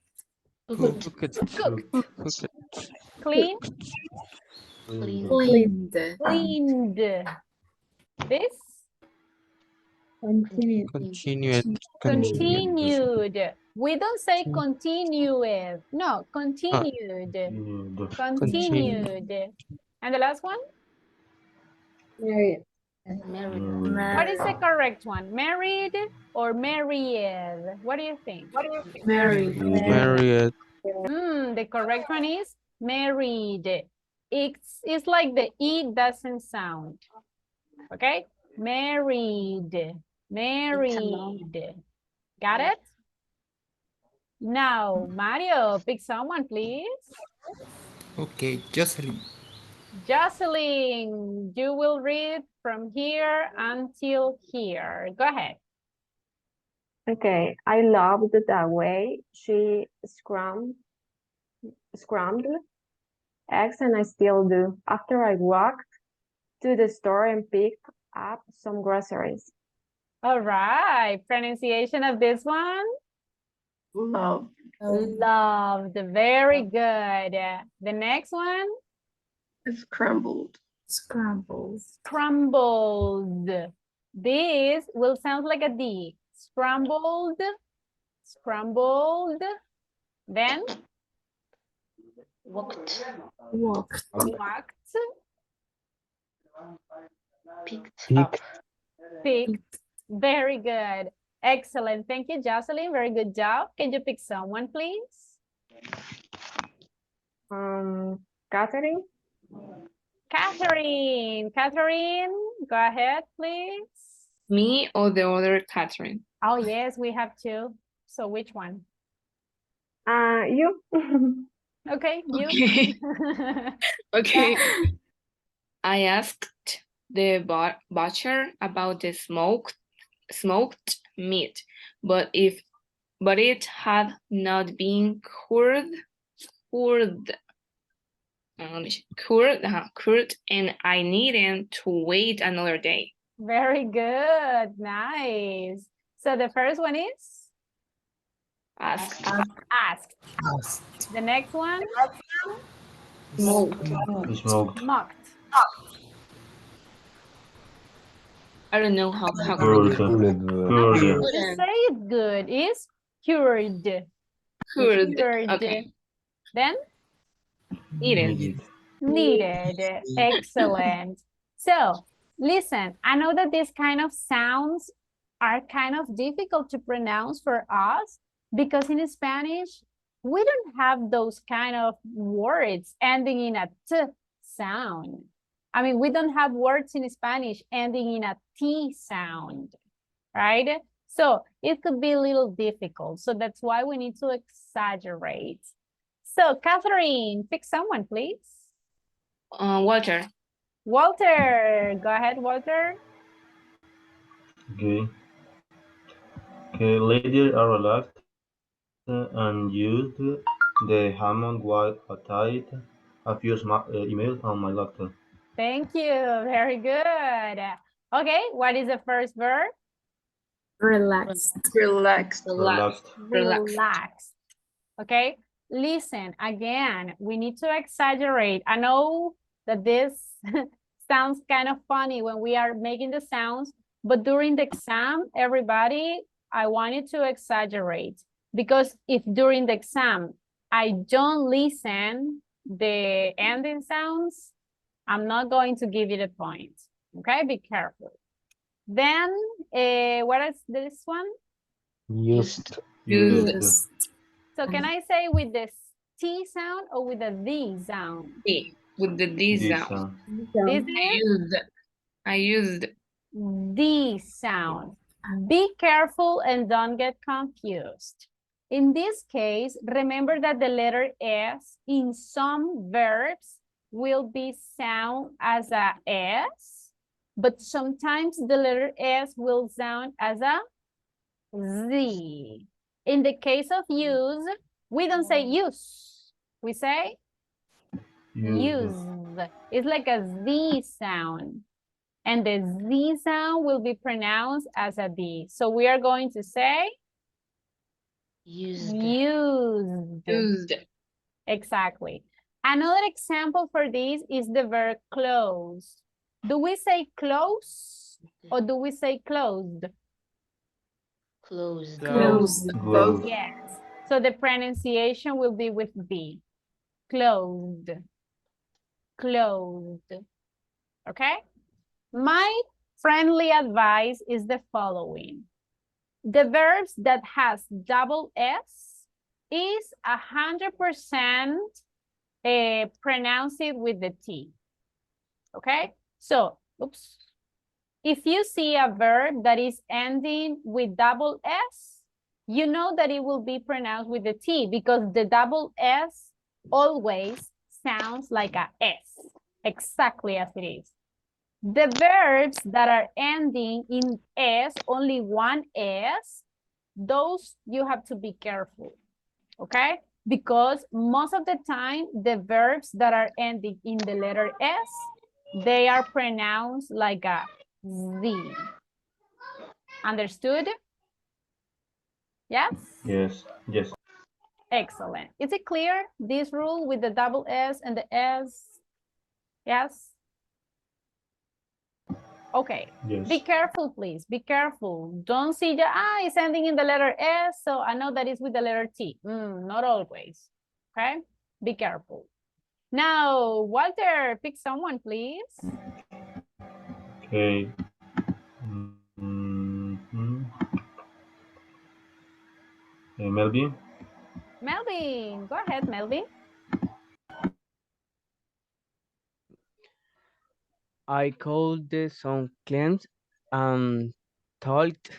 Clean. Cleaned. Cleaned. This? Continued. We don't say continued. No, continued. Continued. And the last one? Married. What is the correct one? Married or married? What do you think? Married. The correct one is married. It's like the E doesn't sound. Okay? Married. Got it? Now, Mario, pick someone, please. Okay, Jocelyn. Jocelyn, you will read from here until here. Go ahead. Okay, I loved the way she scrambled eggs, and I still do. After I walked to the store and picked up some groceries. All right. Pronunciation of this one? Love. Loved. Very good. The next one? Scrambled. Scrambled. Scrambled. This will sound like a D. Scrambled. Scrambled. Then? Walked. Walked. Walked. Picked up. Picked. Very good. Excellent. Thank you, Jocelyn. Very good job. Can you pick someone, please? Catherine. Catherine. Catherine, go ahead, please. Me or the other Catherine? Oh, yes, we have two. So which one? You. Okay, you. Okay. Okay. I asked the butcher about the smoked meat, but it had not been cured, and I needed to wait another day. Very good. Nice. So the first one is? Asked. Asked. The next one? Smoked. Smoked. I don't know how Cured. You say it good. Is cured. Cured. Cured. Okay. Then? Needed. Needed. Excellent. So, listen, I know that these kind of sounds are kind of difficult to pronounce for us because in Spanish, we don't have those kind of words ending in a T sound. I mean, we don't have words in Spanish ending in a T sound, right? So it could be a little difficult. So that's why we need to exaggerate. So Catherine, pick someone, please. Walter. Walter, go ahead, Walter. Okay. Okay, ladies are relaxed and used the Hammond while I typed a few emails on my laptop. Thank you. Very good. Okay, what is the first verb? Relaxed. Relaxed. Relaxed. Relaxed. Okay, listen, again, we need to exaggerate. I know that this sounds kind of funny when we are making the sounds, but during the exam, everybody, I want you to exaggerate. Because if during the exam, I don't listen the ending sounds, I'm not going to give you the point. Okay, be careful. Then, what is this one? Used. So can I say with the T sound or with the D sound? D. With the D sound. This is? I used D sound. Be careful and don't get confused. In this case, remember that the letter S in some verbs will be sound as a S, but sometimes the letter S will sound as a Z. In the case of use, we don't say use. We say use. It's like a Z sound. And the Z sound will be pronounced as a D. So we are going to say used. used. Exactly. Another example for this is the verb close. Do we say close or do we say closed? Closed. Closed. Yes. So the pronunciation will be with B. Closed. Closed. Okay? My friendly advice is the following. The verbs that has double S is 100% pronounce it with the T. Okay? So, oops. If you see a verb that is ending with double S, you know that it will be pronounced with the T because the double S always sounds like a S, exactly as it is. The verbs that are ending in S, only one S, those you have to be careful, okay? Because most of the time, the verbs that are ending in the letter S, they are pronounced like a Z. Understood? Yes? Yes. Yes. Excellent. Is it clear, this rule with the double S and the S? Yes? Okay. Yes. Be careful, please. Be careful. Don't see the it's ending in the letter S, so I know that it's with the letter T. Not always. Okay? Be careful. Now, Walter, pick someone, please. Okay. Mm-hmm. Melvin. Melvin, go ahead, Melvin. I called some clients and talked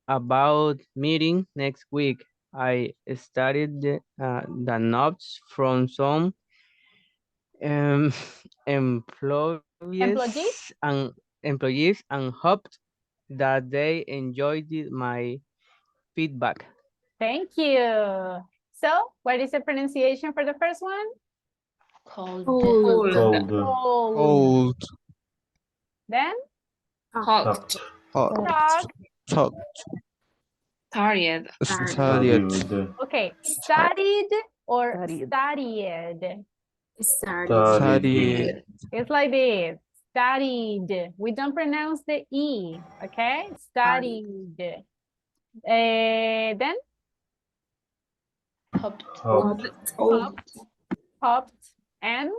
about meeting next week. I studied the notes from some um, Employee? employees and hoped that they enjoyed my feedback. Thank you. So, what is the pronunciation for the first one? Cold. Cold. Cold. Cold. Then? Hot. Talk. Tired. Studied. Okay, studied or Studied. studied? Studied. It's like this. Studied. We don't pronounce the E, okay? Studied. Then? Hopped. Hopped. Hopped. And?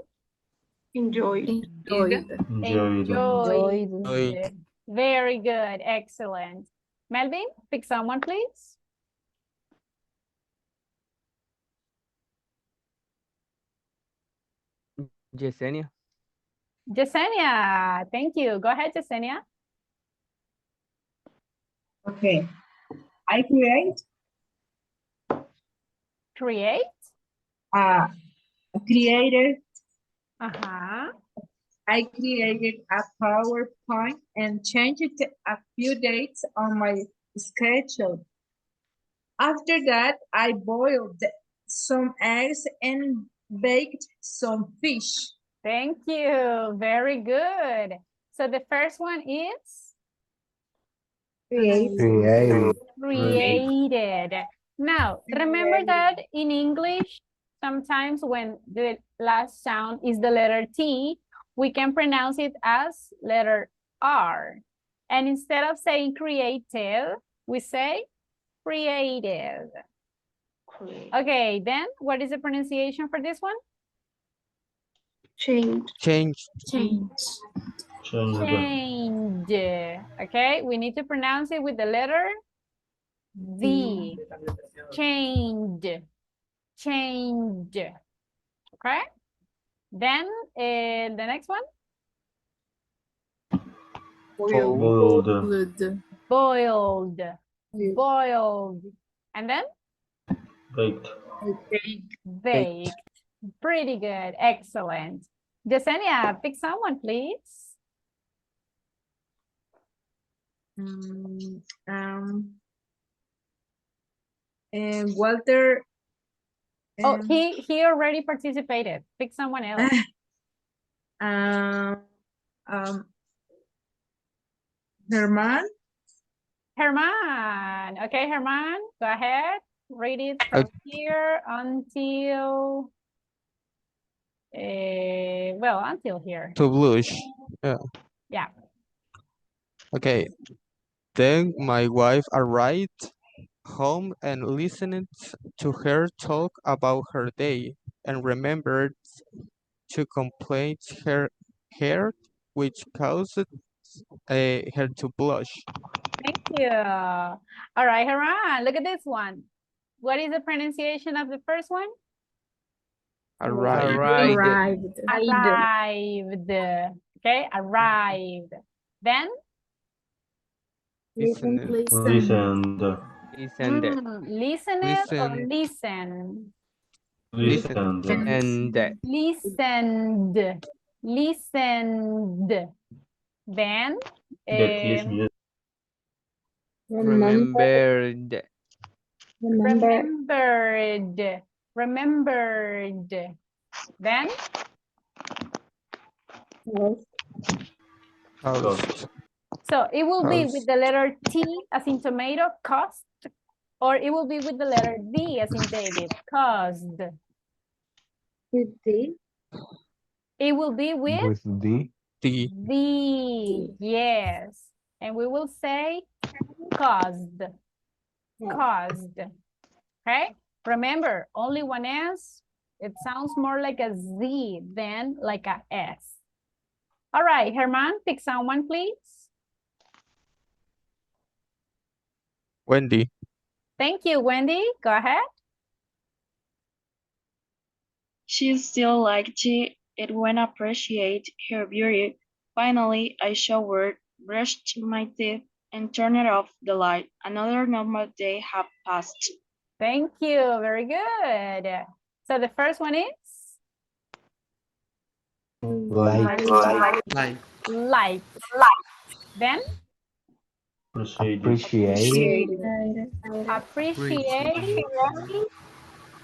Enjoyed. Enjoyed. Enjoyed. Very good. Excellent. Melvin, pick someone, please. Yesenia. Yesenia, thank you. Go ahead, Yesenia. Okay. I create created. I created a PowerPoint and changed a few dates on my schedule. After that, I boiled some eggs and baked some fish. Thank you. Very good. So the first one is? Created. Now, remember that in English, sometimes when the last sound is the letter T, we can pronounce it as letter R. And instead of saying created, we say created. Okay, then what is the pronunciation for this one? Changed. Change. Okay, we need to pronounce it with the letter V. Change. Okay. Then the next one. Boiled. And then? Baked. Pretty good. Excellent. Yesenia, pick someone, please. And Walter. Oh, he already participated. Pick someone else. Herman. Okay, Herman, go ahead. Read it from here until, well, until here. To blush. Yeah. Yeah. Okay. Then my wife arrived home and listened to her talk about her day and remembered to complete her hair, which caused her to blush. Thank you. All right, Haran, look at this one. What is the pronunciation of the first one? Arrived. Arrived. Okay, arrived. Then? Listened. Listen or listen? Listened. Then? Remembered. Then? Cost. So it will be with Cost. the letter T as in tomato, cost, or it will be with the letter D as in David, caused. With D? It will be with D. D. the, yes. And we will say caused, caused, okay? Remember, only one S, it sounds more like a Z than like a S. All right, Herman, pick someone, please. Wendy. Thank you, Wendy. Go ahead. She still liked it when I appreciate her beauty. Finally, I showered, brushed my teeth, and turned off the light. Another normal day had passed. Thank you. Very good. So the first one is? Like. Like. Then? Appreciated. Appreciate.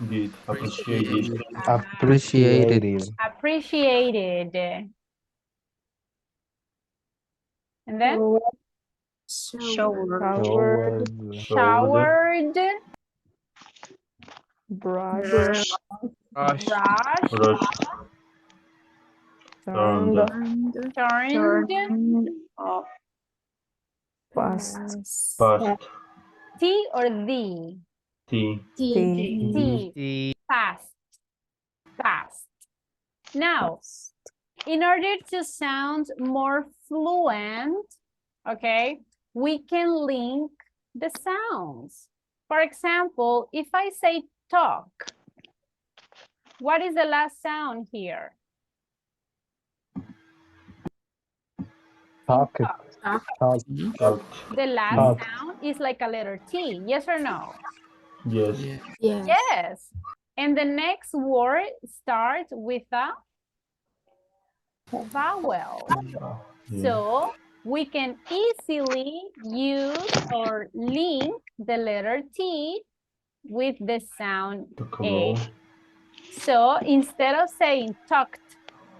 Did. Appreciated. Appreciated. Appreciated. And then? Showered. Showered. Brush. Brushed. Turned. Turned. Off. Past. T or the? T. Past. Past. Now, in order to sound more fluent, okay, we can link the sounds. For example, if I say talk, what is the last sound here? Talk. The last sound is like a letter T, yes or no? Yes. Yes. And the next word starts with a vowel. So we can easily use or link the letter T with the sound A. So instead of saying talked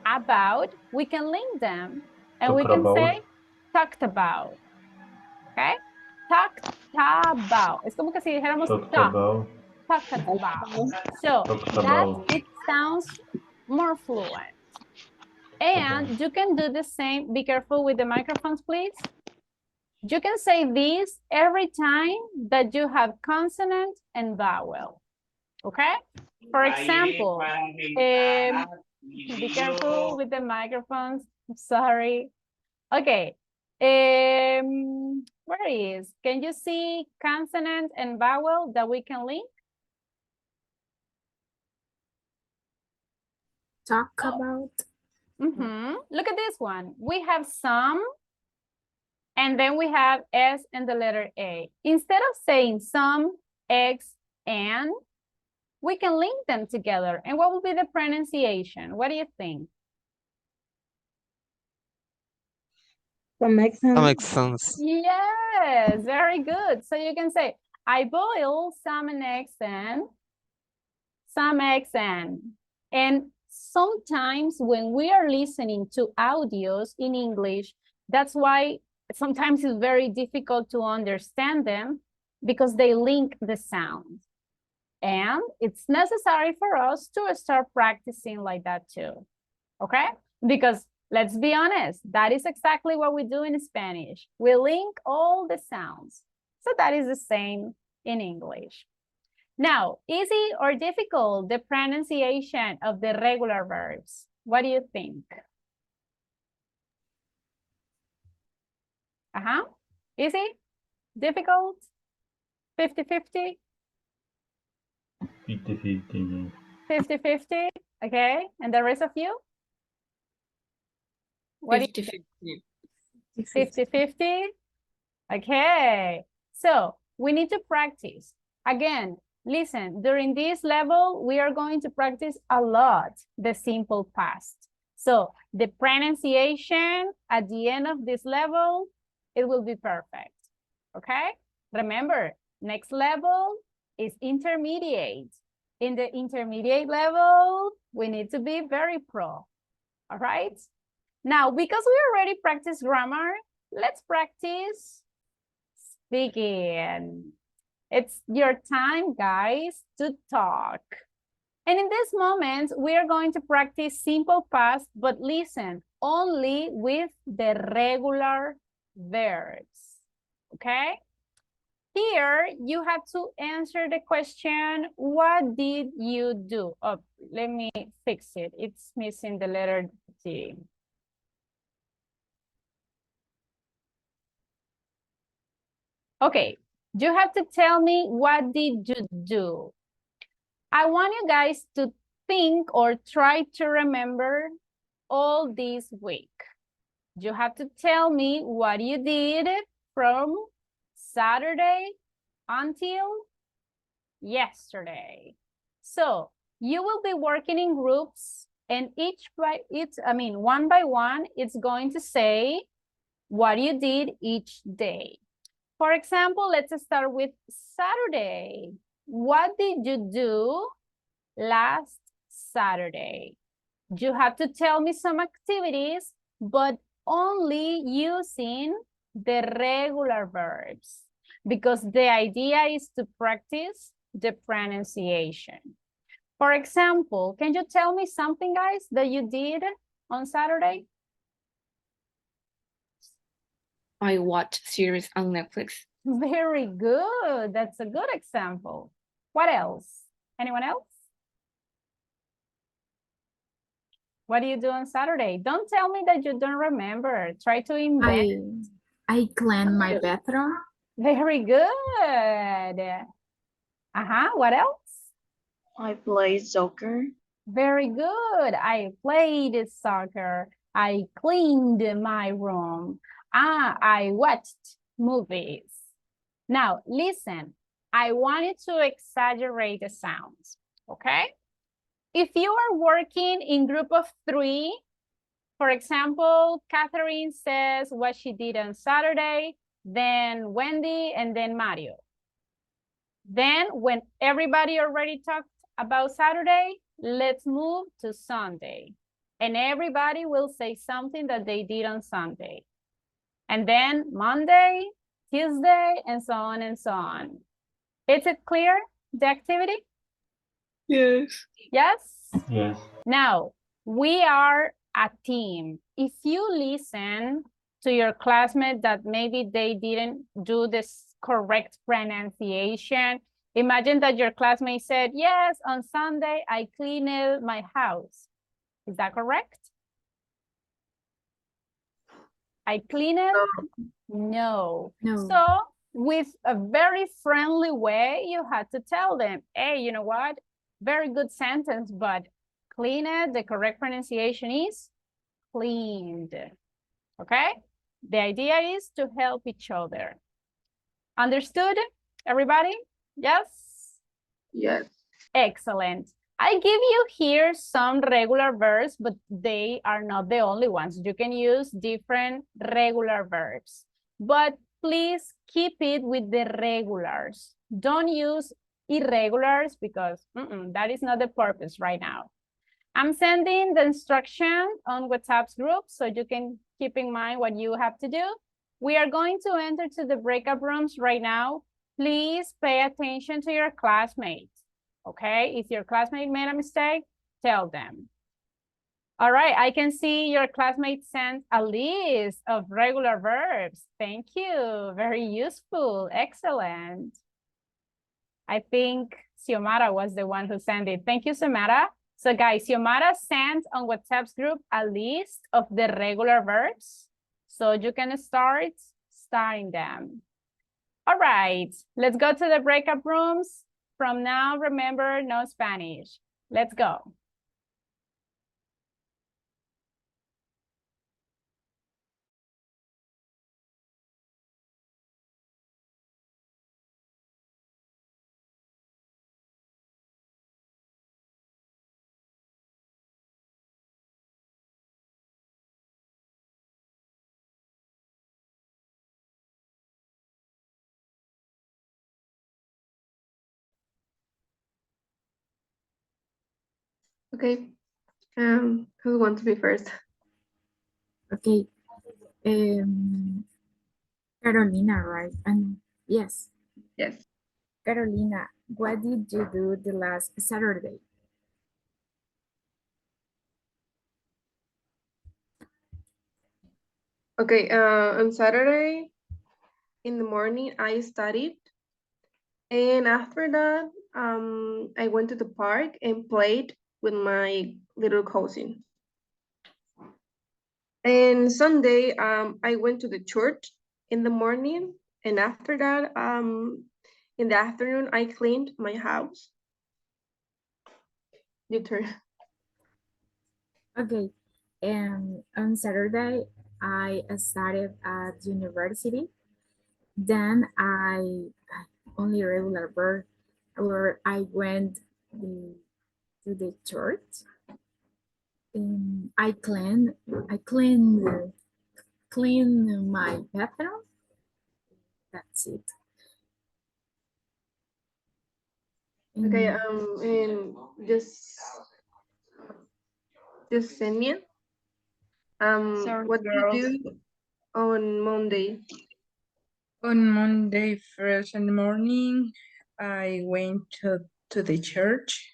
about, we can link them and we can say talked about. Okay? Talked about. Es como que si dijéramos talked about. So that it sounds more fluent. And you can do the same. Be careful with the microphones, please. You can say this every time that you have consonant and vowel. Okay? For example, be careful with the microphones. I'm sorry. Okay. Where is? Can you see consonant and vowel that we can link? Talk about. Look at this one. We have some, and then we have S and the letter A. Instead of saying some, X, and, we can link them together. And what will be the pronunciation? What do you think? That makes sense. That makes sense. Yes, very good. So you can say, I boil some eggs and some eggs and sometimes when we are listening to audios in English, that's why sometimes it's very difficult to understand them because they link the sounds. And it's necessary for us to start practicing like that too, okay? Because let's be honest, that is exactly what we do in Spanish. We link all the sounds. So that is the same in English. Now, easy or difficult, the pronunciation of the regular verbs? What do you think? Easy? Difficult? 50-50? 50-50. 50-50, okay. And the rest of you? 50-50. 50-50? Okay. So we need to practice. Again, listen, during this level, we are going to practice a lot the simple past. So the pronunciation at the end of this level, it will be perfect. Okay? Remember, next level is intermediate. In the intermediate level, we need to be very pro. All right? Now, because we already practiced grammar, let's practice speaking. It's your time, guys, to talk. And in this moment, we are going to practice simple past, but listen, only with the regular verbs, okay? Here, you have to answer the question, what did you do? Oh, let me fix it. It's missing the letter D. Okay, you have to tell me, what did you do? I want you guys to think or try to remember all this week. You have to tell me what you did from Saturday until yesterday. So you will be working in groups, and one by one, it's going to say what you did each day. For example, let's start with Saturday. What did you do last Saturday? You have to tell me some activities, but only using the regular verbs, because the idea is to practice the pronunciation. For example, can you tell me something, guys, that you did on Saturday? I watch series on Netflix. Very good. That's a good example. What else? Anyone else? What do you do on Saturday? Don't tell me that you don't remember. Try to invent. I clean my bathroom. Very good. What else? I play soccer. Very good. I played soccer. I cleaned my room. I watched movies. Now, listen. I wanted to exaggerate the sounds, okay? If you are working in group of 3, for example, Catherine says what she did on Saturday, then Wendy, and then Mario. Then when everybody already talked about Saturday, let's move to Sunday. And everybody will say something that they did on Sunday. And then Monday, Tuesday, and so on and so on. Is it clear, the activity? Yes. Yes? Yes. Now, we are a team. If you listen to your classmate that maybe they didn't do this correct pronunciation, imagine that your classmate said, yes, on Sunday, I cleaned my house. Is that correct? I cleaned? No. So with a very friendly way, you had to tell them, hey, you know what? Very good sentence, but cleaned, the correct pronunciation is cleaned. Okay? The idea is to help each other. Understood, everybody? Yes? Yes. Excellent. I give you here some regular verbs, but they are not the only ones. You can use different regular verbs, but please keep it with the regulars. Don't use irregulars because that is not the purpose right now. I'm sending the instruction on WhatsApp's group so you can keep in mind what you have to do. We are going to enter to the breakout rooms right now. Please pay attention to your classmates. Okay, if your classmate made a mistake, tell them. All right, I can see your classmate sent a list of regular verbs. Thank you, very useful, excellent. I think Xiomara was the one who sent it. Thank you, Xiomara. So guys, Xiomara sent on WhatsApp's group a list of the regular verbs. So you can start studying them. All right, let's go to the breakout rooms. From now, remember, no Spanish. Let's go. Okay. Who wants to be first? Okay. Carolina, right? And yes. Yes. Carolina, what did you do the last Saturday? Okay, on Saturday in the morning, I studied. And after that, I went to the park and played with my little cousin. And Sunday, I went to the church in the morning. And after that, in the afternoon, I cleaned my house. Your turn. Okay. On Saturday, I studied at university. Then I only regular work where I went to the church. I cleaned my bathroom. That's it. Okay, And and just send me. Sorry, What do you girls. do on Monday? On Monday, first in the morning, I went to the church.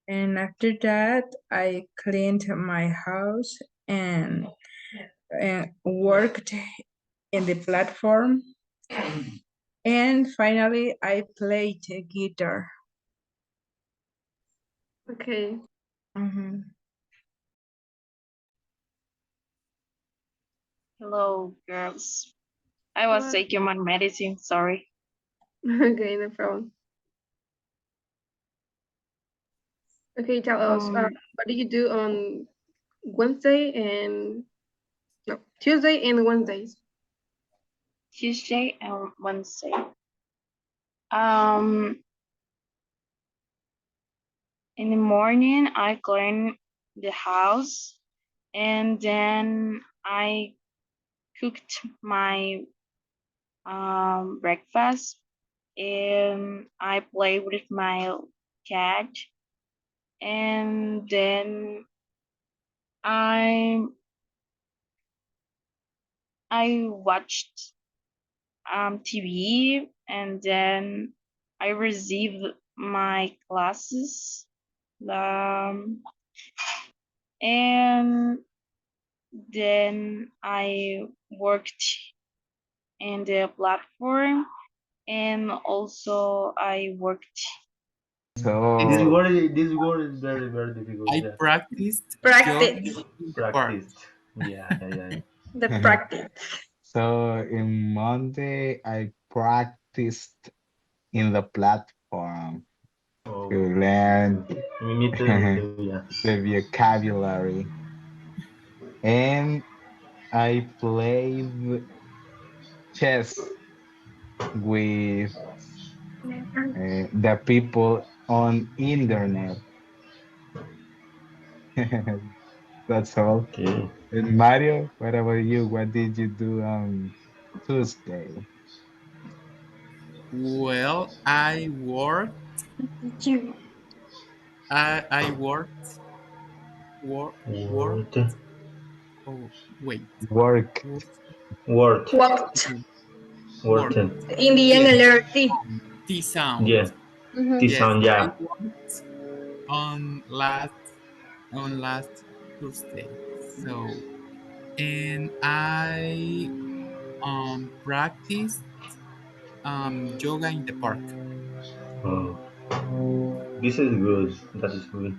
And after that, I cleaned my house and worked in the platform. And finally, I played guitar. Okay. Hello, girls. I was taking my medicine, sorry. Okay, no problem. Okay, tell us, what do you do on Wednesday and no Tuesday and Wednesdays? Tuesday and Wednesday. Um, in the morning, I clean the house, and then I cooked my breakfast, and I play with my cat, and then I I watched TV, and then I received my classes, um, and then I worked in the platform, and also I worked. This This So word, this word is very, very difficult. I Yeah. practiced yoga Practice. in the park. Practiced. Yeah, yeah, yeah. The practice. so in Monday I practiced in the platform Oh, to learn me too, me too. Yeah. the vocabulary, and I played chess with the people on internet. That's all. Okay. And Mario, what about you? What did you do on Tuesday? Well, I worked. I worked. Work. Word. Oh, wait. Work. Wo- Word. Walked. Okay. Work. Word. In the end, Yes. LRT. T sound. Yeah. Mm-hmm. This Yes, sound, I yeah. worked on last Thursday. So, and I practiced yoga in the park. Oh, this is good. That is good.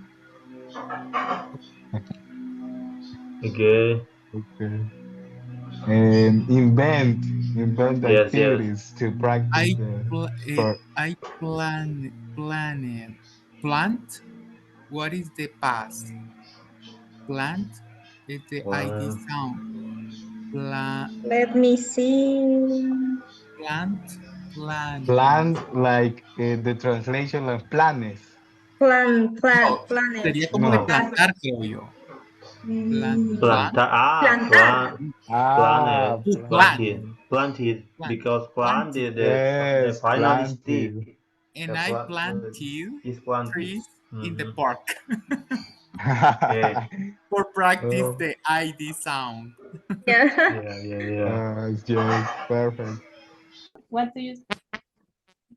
Okay. Okay. And invent Yes, yes. activities to practice the for I plant. What is the past? Plant is the ID One. sound. Pla, Let me see. plant planning. plan like the translation of planes. No, Planet. sería como de No. plantar, creo yo. Plant, Planta. Ah, Plantar. Ah, planet. to plant, Planted. Planted. plant, Because plant planted. is the yes, final stick. planted. And The I plant planted is planted. trees in the Mm-hmm. park Okay. for practice Oh, the ID sound. Yeah. Yes, perfect. What do you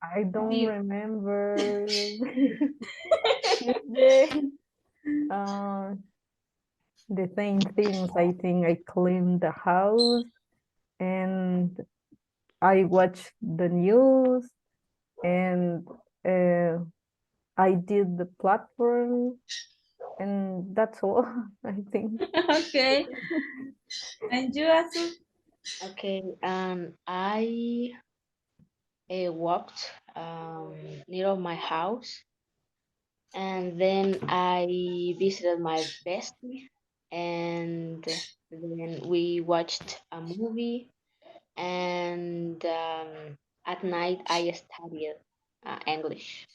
I don't did? remember. Tuesday. Uh, the same things. I think I cleaned the house and I watched the news and I did the platform and that's all, I think. Okay. And you, Asu? Okay, I walked near of my house, and then I visited my bestie, and then we watched a movie, and at night I studied English.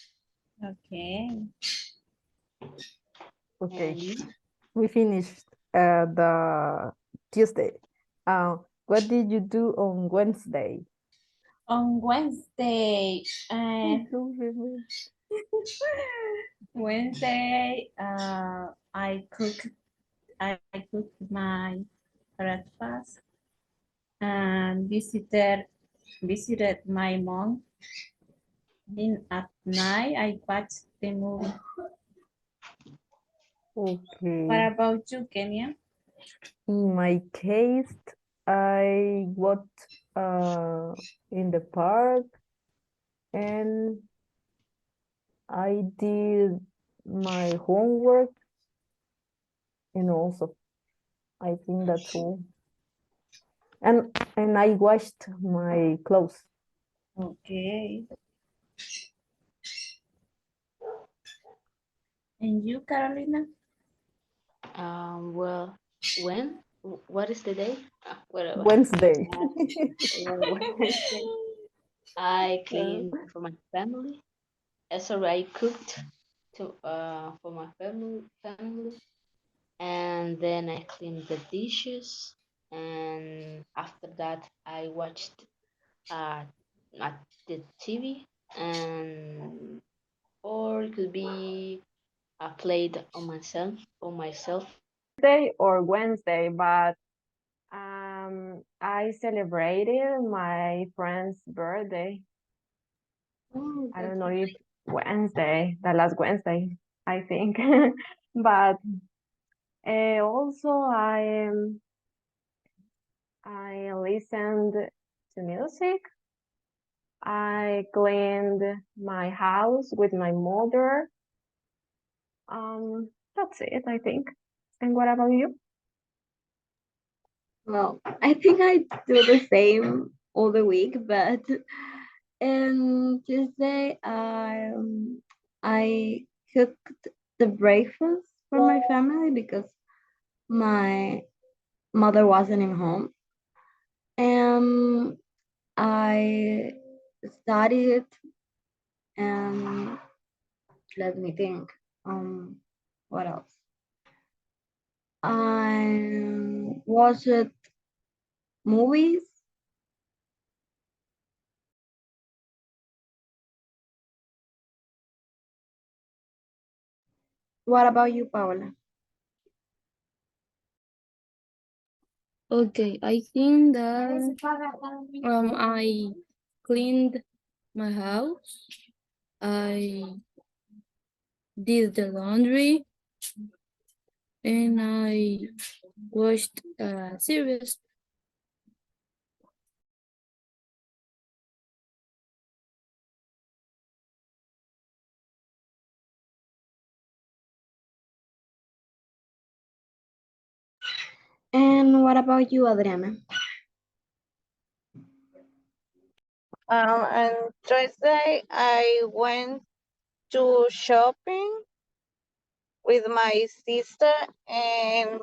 Okay. Okay, And you? we finished the Tuesday. What did you do on Wednesday? On Wednesday, I don't remember. Wednesday, I cooked my breakfast and visited my mom. Then at night, I watched the movie. Okay. What about you, Kenya? In my case, I walked in the park and I did my homework and also I think that's all. And I washed my clothes. Okay. And you, Carolina? Well, when? What is the day? Whatever. Wednesday. Wednesday. I cleaned for my family. Sorry, I cooked for my family, and then I cleaned the dishes. And after that, I watched at the TV, and or it could be I played on myself. Thursday or Wednesday, but I celebrated my friend's birthday. Oh, I that's don't know if Wednesday, the last Wednesday, I think. But also I listened to music. I cleaned my house with my mother. That's it, I think. And what about you? Well, I think I do the same all the week, but Tuesday I cooked the breakfast for my family because my mother wasn't in home. And I studied and let me think. What else? I watched movies. What about you, Paola? Okay, I think that I cleaned my house. I did the laundry and I watched a series. And what about you, Adriana? On Thursday, I went to shopping with my sister and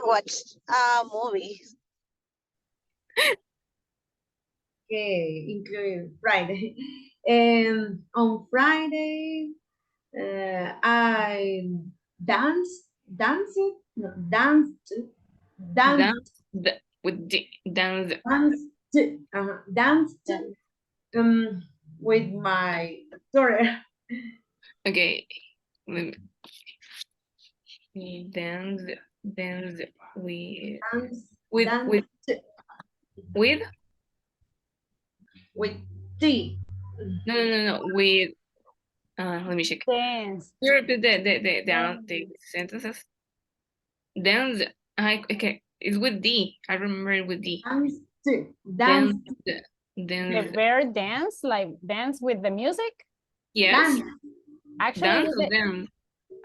watched a movie. Okay, including Friday. And on Friday, I danced, no, danced, With the dance. danced with my sorry. Okay. Let me dance Dance with Dance. with With T. no with let me check. Dance. You repeat the sentences. Dance. Okay, it's with D. I remember it with D. Dance. The verb dance, like dance with the music. Yes. Dance. Actually, Dance with with the, them.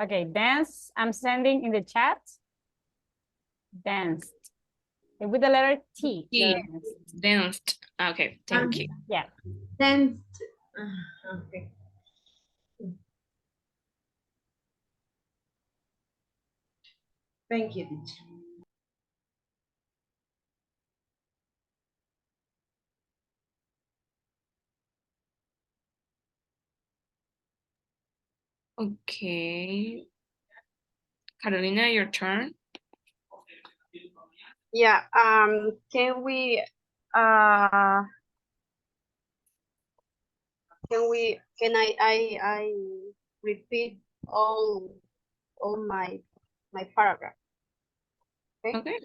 okay, dance. I'm sending in the chat. Danced. With the letter T. T. Danced. Danced. Okay, thank you. Yeah. Danced. Okay. Thank you, teacher. Okay. Carolina, your turn. Yeah, can we can I repeat all my paragraph? Okay.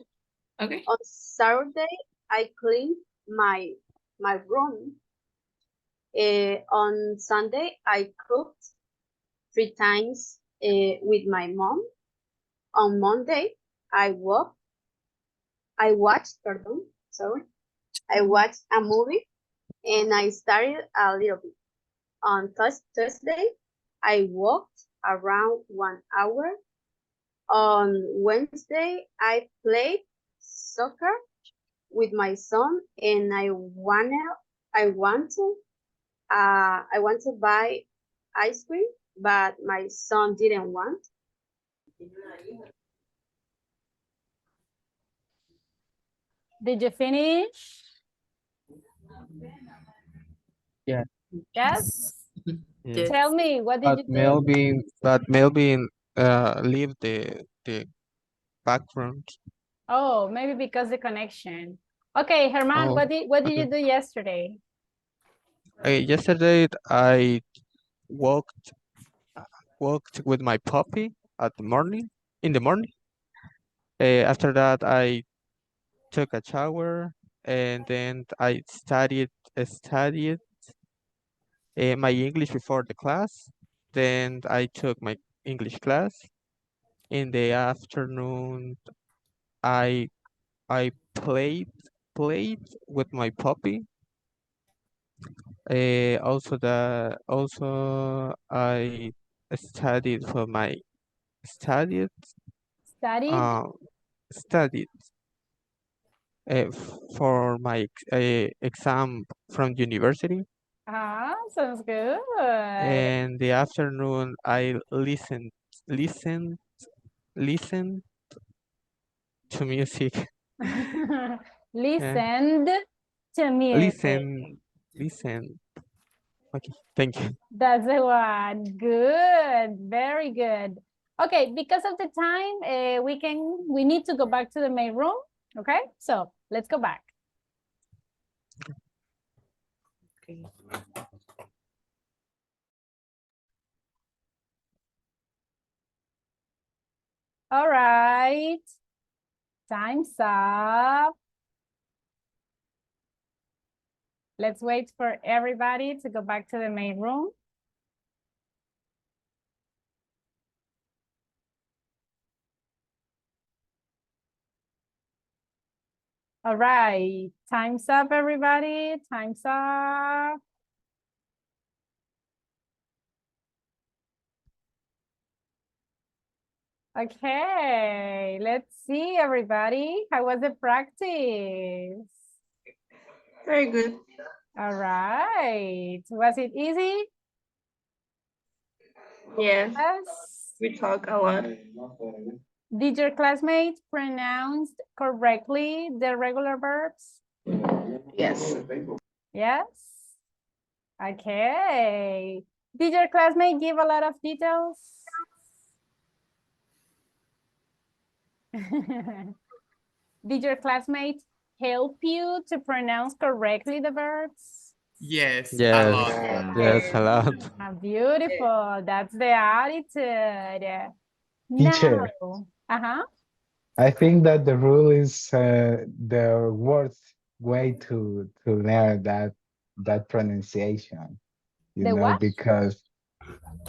Okay. On Saturday I cleaned my room. On Sunday I cooked 3 times with my mom. On Monday I watched I watched a movie and I studied a little bit. On Thursday, I walked around 1 hour. On Wednesday, I played soccer with my son, and I want to buy ice cream, but my son didn't want. Did you finish? Yeah. Yes. Yes. Tell me, what did you do? But Melvin leave the background. Oh, maybe because the connection. Okay, Herman, Oh, what did you okay. do yesterday? Yesterday I walked with my puppy in the morning. After that I took a shower and then I studied my English before the class. Then I took my English class. In the afternoon, I I played with my puppy. Also I studied for my studied Studied? um studied for my exam from university. Ah, sounds good. And the afternoon I listened listened to music. Yeah. Listened to music. Listen. Okay, thank you. That's the one. Good. Very good. Okay, because of the time, we need to go back to the main room. Okay, so let's go back. Okay. All right. Time's up. Let's wait for everybody to go back to the main room. All right, time's up, everybody. Time's up. Okay, let's see, everybody. How was the practice? Very good. All right. Was it easy? Yes. Yes. We talk a lot. Did your classmates pronounce correctly the regular verbs? Yes. Yes. Okay. Did your classmate give a lot of details? Did your classmate help you to pronounce correctly the verbs? Yes, a Yes, lot. yes, a lot. Beautiful. That's the attitude. Teacher, Now, uh-huh. I think that the rule is the worst way to learn that pronunciation, The what? because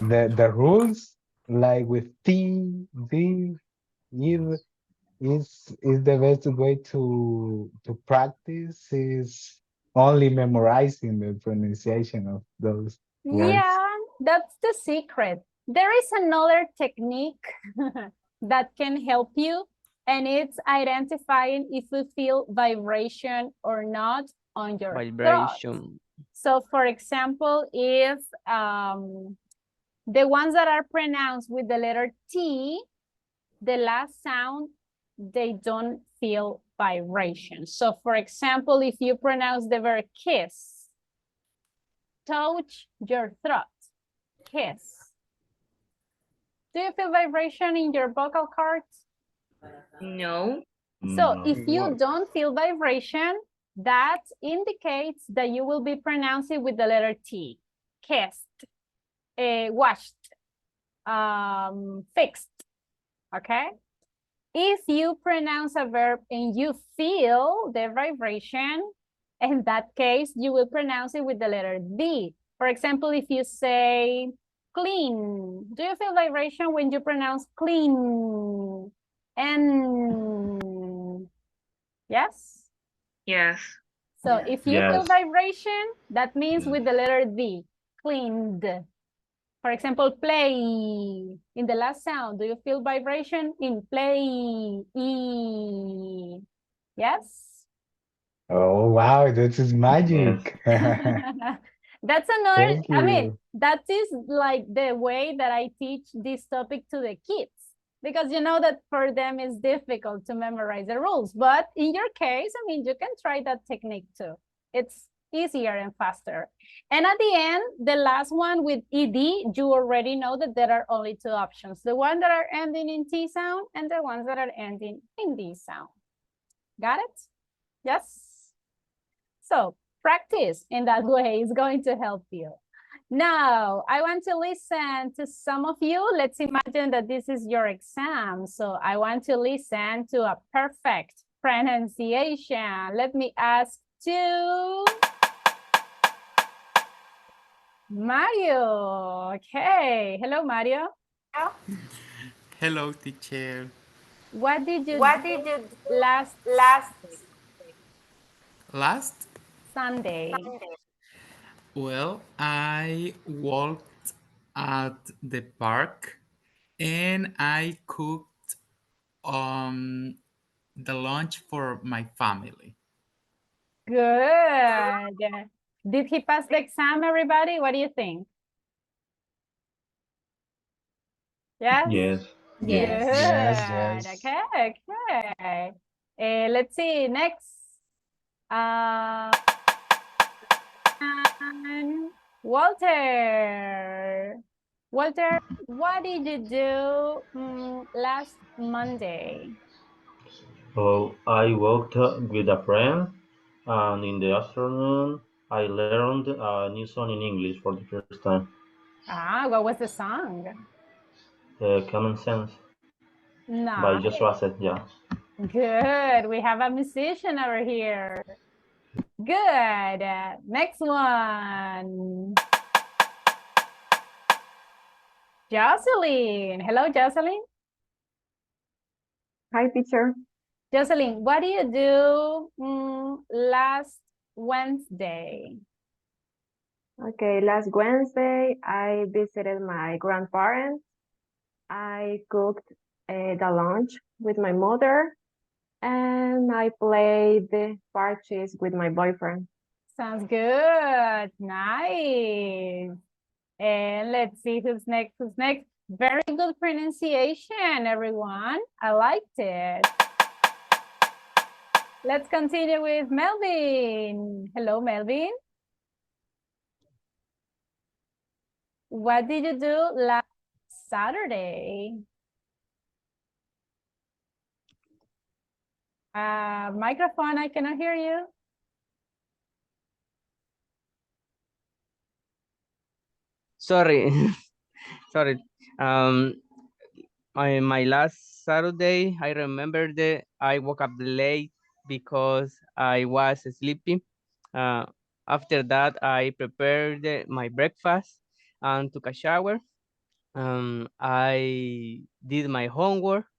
the rules like with T, D, if is the best way to practice is only memorizing the pronunciation of those words. Yeah, that's the secret. There is another technique that can help you, and it's identifying if you feel vibration or not on your throat. Vibration. So, for example, if the ones that are pronounced with the letter T, the last sound, they don't feel vibration. So, for example, if you pronounce the verb kiss, touch your throat, kiss. Do you feel vibration in your vocal cords? No. So No. if you don't feel vibration, that indicates that you will be pronouncing with the letter T. Kissed, washed, fixed, okay? If you pronounce a verb and you feel the vibration, in that case, you will pronounce it with the letter D. For example, if you say clean, do you feel vibration when you pronounce clean? And yes? Yes. So if you feel Yes. vibration, that means with the letter D, cleaned. For example, play. In the last sound, do you feel vibration in play? E. Yes? Oh wow, this is Yes. magic. That's another, Thank I mean, you. that is like the way that I teach this topic to the kids. Because you know that for them it's difficult to memorize the rules. But in your case, I mean, you can try that technique too. It's easier and faster. And at the end, the last one with ED, you already know that there are only two options. The ones that are ending in T sound and the ones that are ending in D sound. Got it? Yes? So practice in that way is going to help you. Now, I want to listen to some of you. Let's imagine that this is your exam. So I want to listen to a perfect pronunciation. Let me ask to Mario. Okay. Hello, Mario. Hello, teacher. What did you What do did you do last last Last, Sunday? Sunday? well, I walked at the park and I cooked the lunch for my family. Good. Did he pass the exam, everybody? What do you think? Yes? Yes. Yes. Yes. Yes, Good. yes. Okay, okay. Let's see, next. And Walter. Walter, what did you do last Monday? Oh, I walked with a friend, and in the afternoon, I learned a new song in English for the first time. Ah, what was the song? Common Sense by Nice. Joshua said, yeah. Good. We have a musician over here. Good. Next one. Jocelyn. Hello, Jocelyn. Hi, teacher. Jocelyn, what do you do last Wednesday? Okay, last Wednesday, I visited my grandparents. I cooked the lunch with my mother, and I played the parches with my boyfriend. Sounds good. Nice. And let's see who's next. Who's next? Very good pronunciation, everyone. I liked it. Let's continue with Melvin. Hello, Melvin. What did you do last Saturday? Microphone, I cannot hear you. Sorry. Sorry. My last Saturday, I remember that I woke up late because I was sleepy. Uh, After that, I prepared my breakfast and took a shower. I did my homework,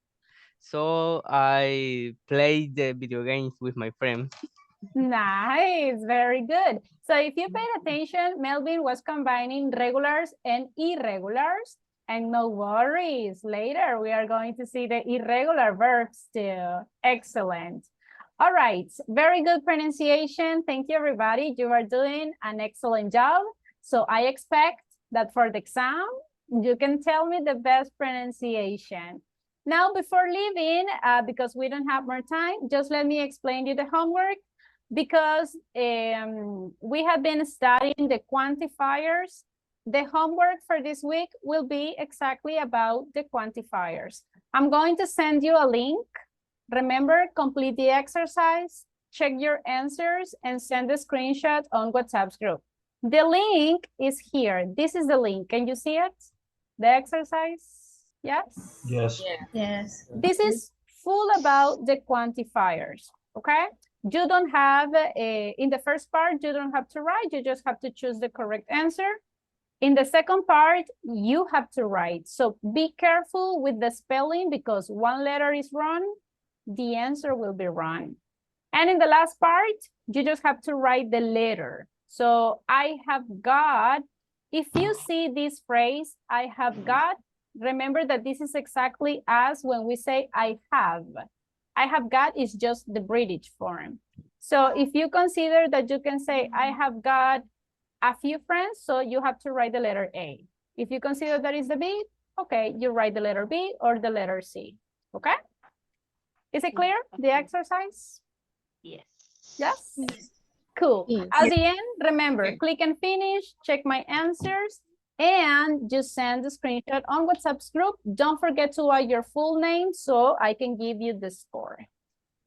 so I played the video games with my friends. Nice, very good. So if you paid attention, Melvin was combining regulars and irregulars. And no worries, later we are going to see the irregular verbs too. Excellent. All right, very good pronunciation. Thank you, everybody. You are doing an excellent job. So I expect that for the exam, you can tell me the best pronunciation. Now, before leaving, because we don't have more time, just let me explain you the homework. Because we have been studying the quantifiers, the homework for this week will be exactly about the quantifiers. I'm going to send you a link. Remember, complete the exercise, check your answers, and send a screenshot on WhatsApp's group. The link is here. This is the link. Can you see it? The exercise? Yes? Yes. Yes. This is full about the quantifiers, okay? You don't have, in the first part, you don't have to write, you just have to choose the correct answer. In the second part, you have to write. So be careful with the spelling because one letter is wrong, the answer will be wrong. And in the last part, you just have to write the letter. So I have got, if you see this phrase, I have got, remember that this is exactly as when we say I have. I have got is just the British form. So if you consider that you can say I have got a few friends, so you have to write the letter A. If you consider that is the B, okay, you write the letter B or the letter C, okay? Is it clear, the exercise? Yes. Yes? Cool. Yes. At the end, remember, click and finish, check my answers, and just send the screenshot on WhatsApp's group. Don't forget to add your full name so I can give you the score.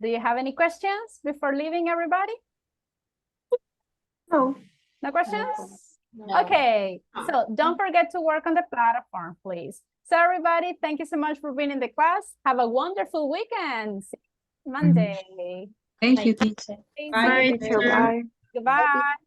Do you have any questions before leaving, everybody? No. No questions? No. Okay, so don't forget to work on the platform, please. So everybody, thank you so much for being in the class. Have a wonderful weekend. See you Monday. Thank you, teacher. See you Bye, teacher. later. Bye. Goodbye.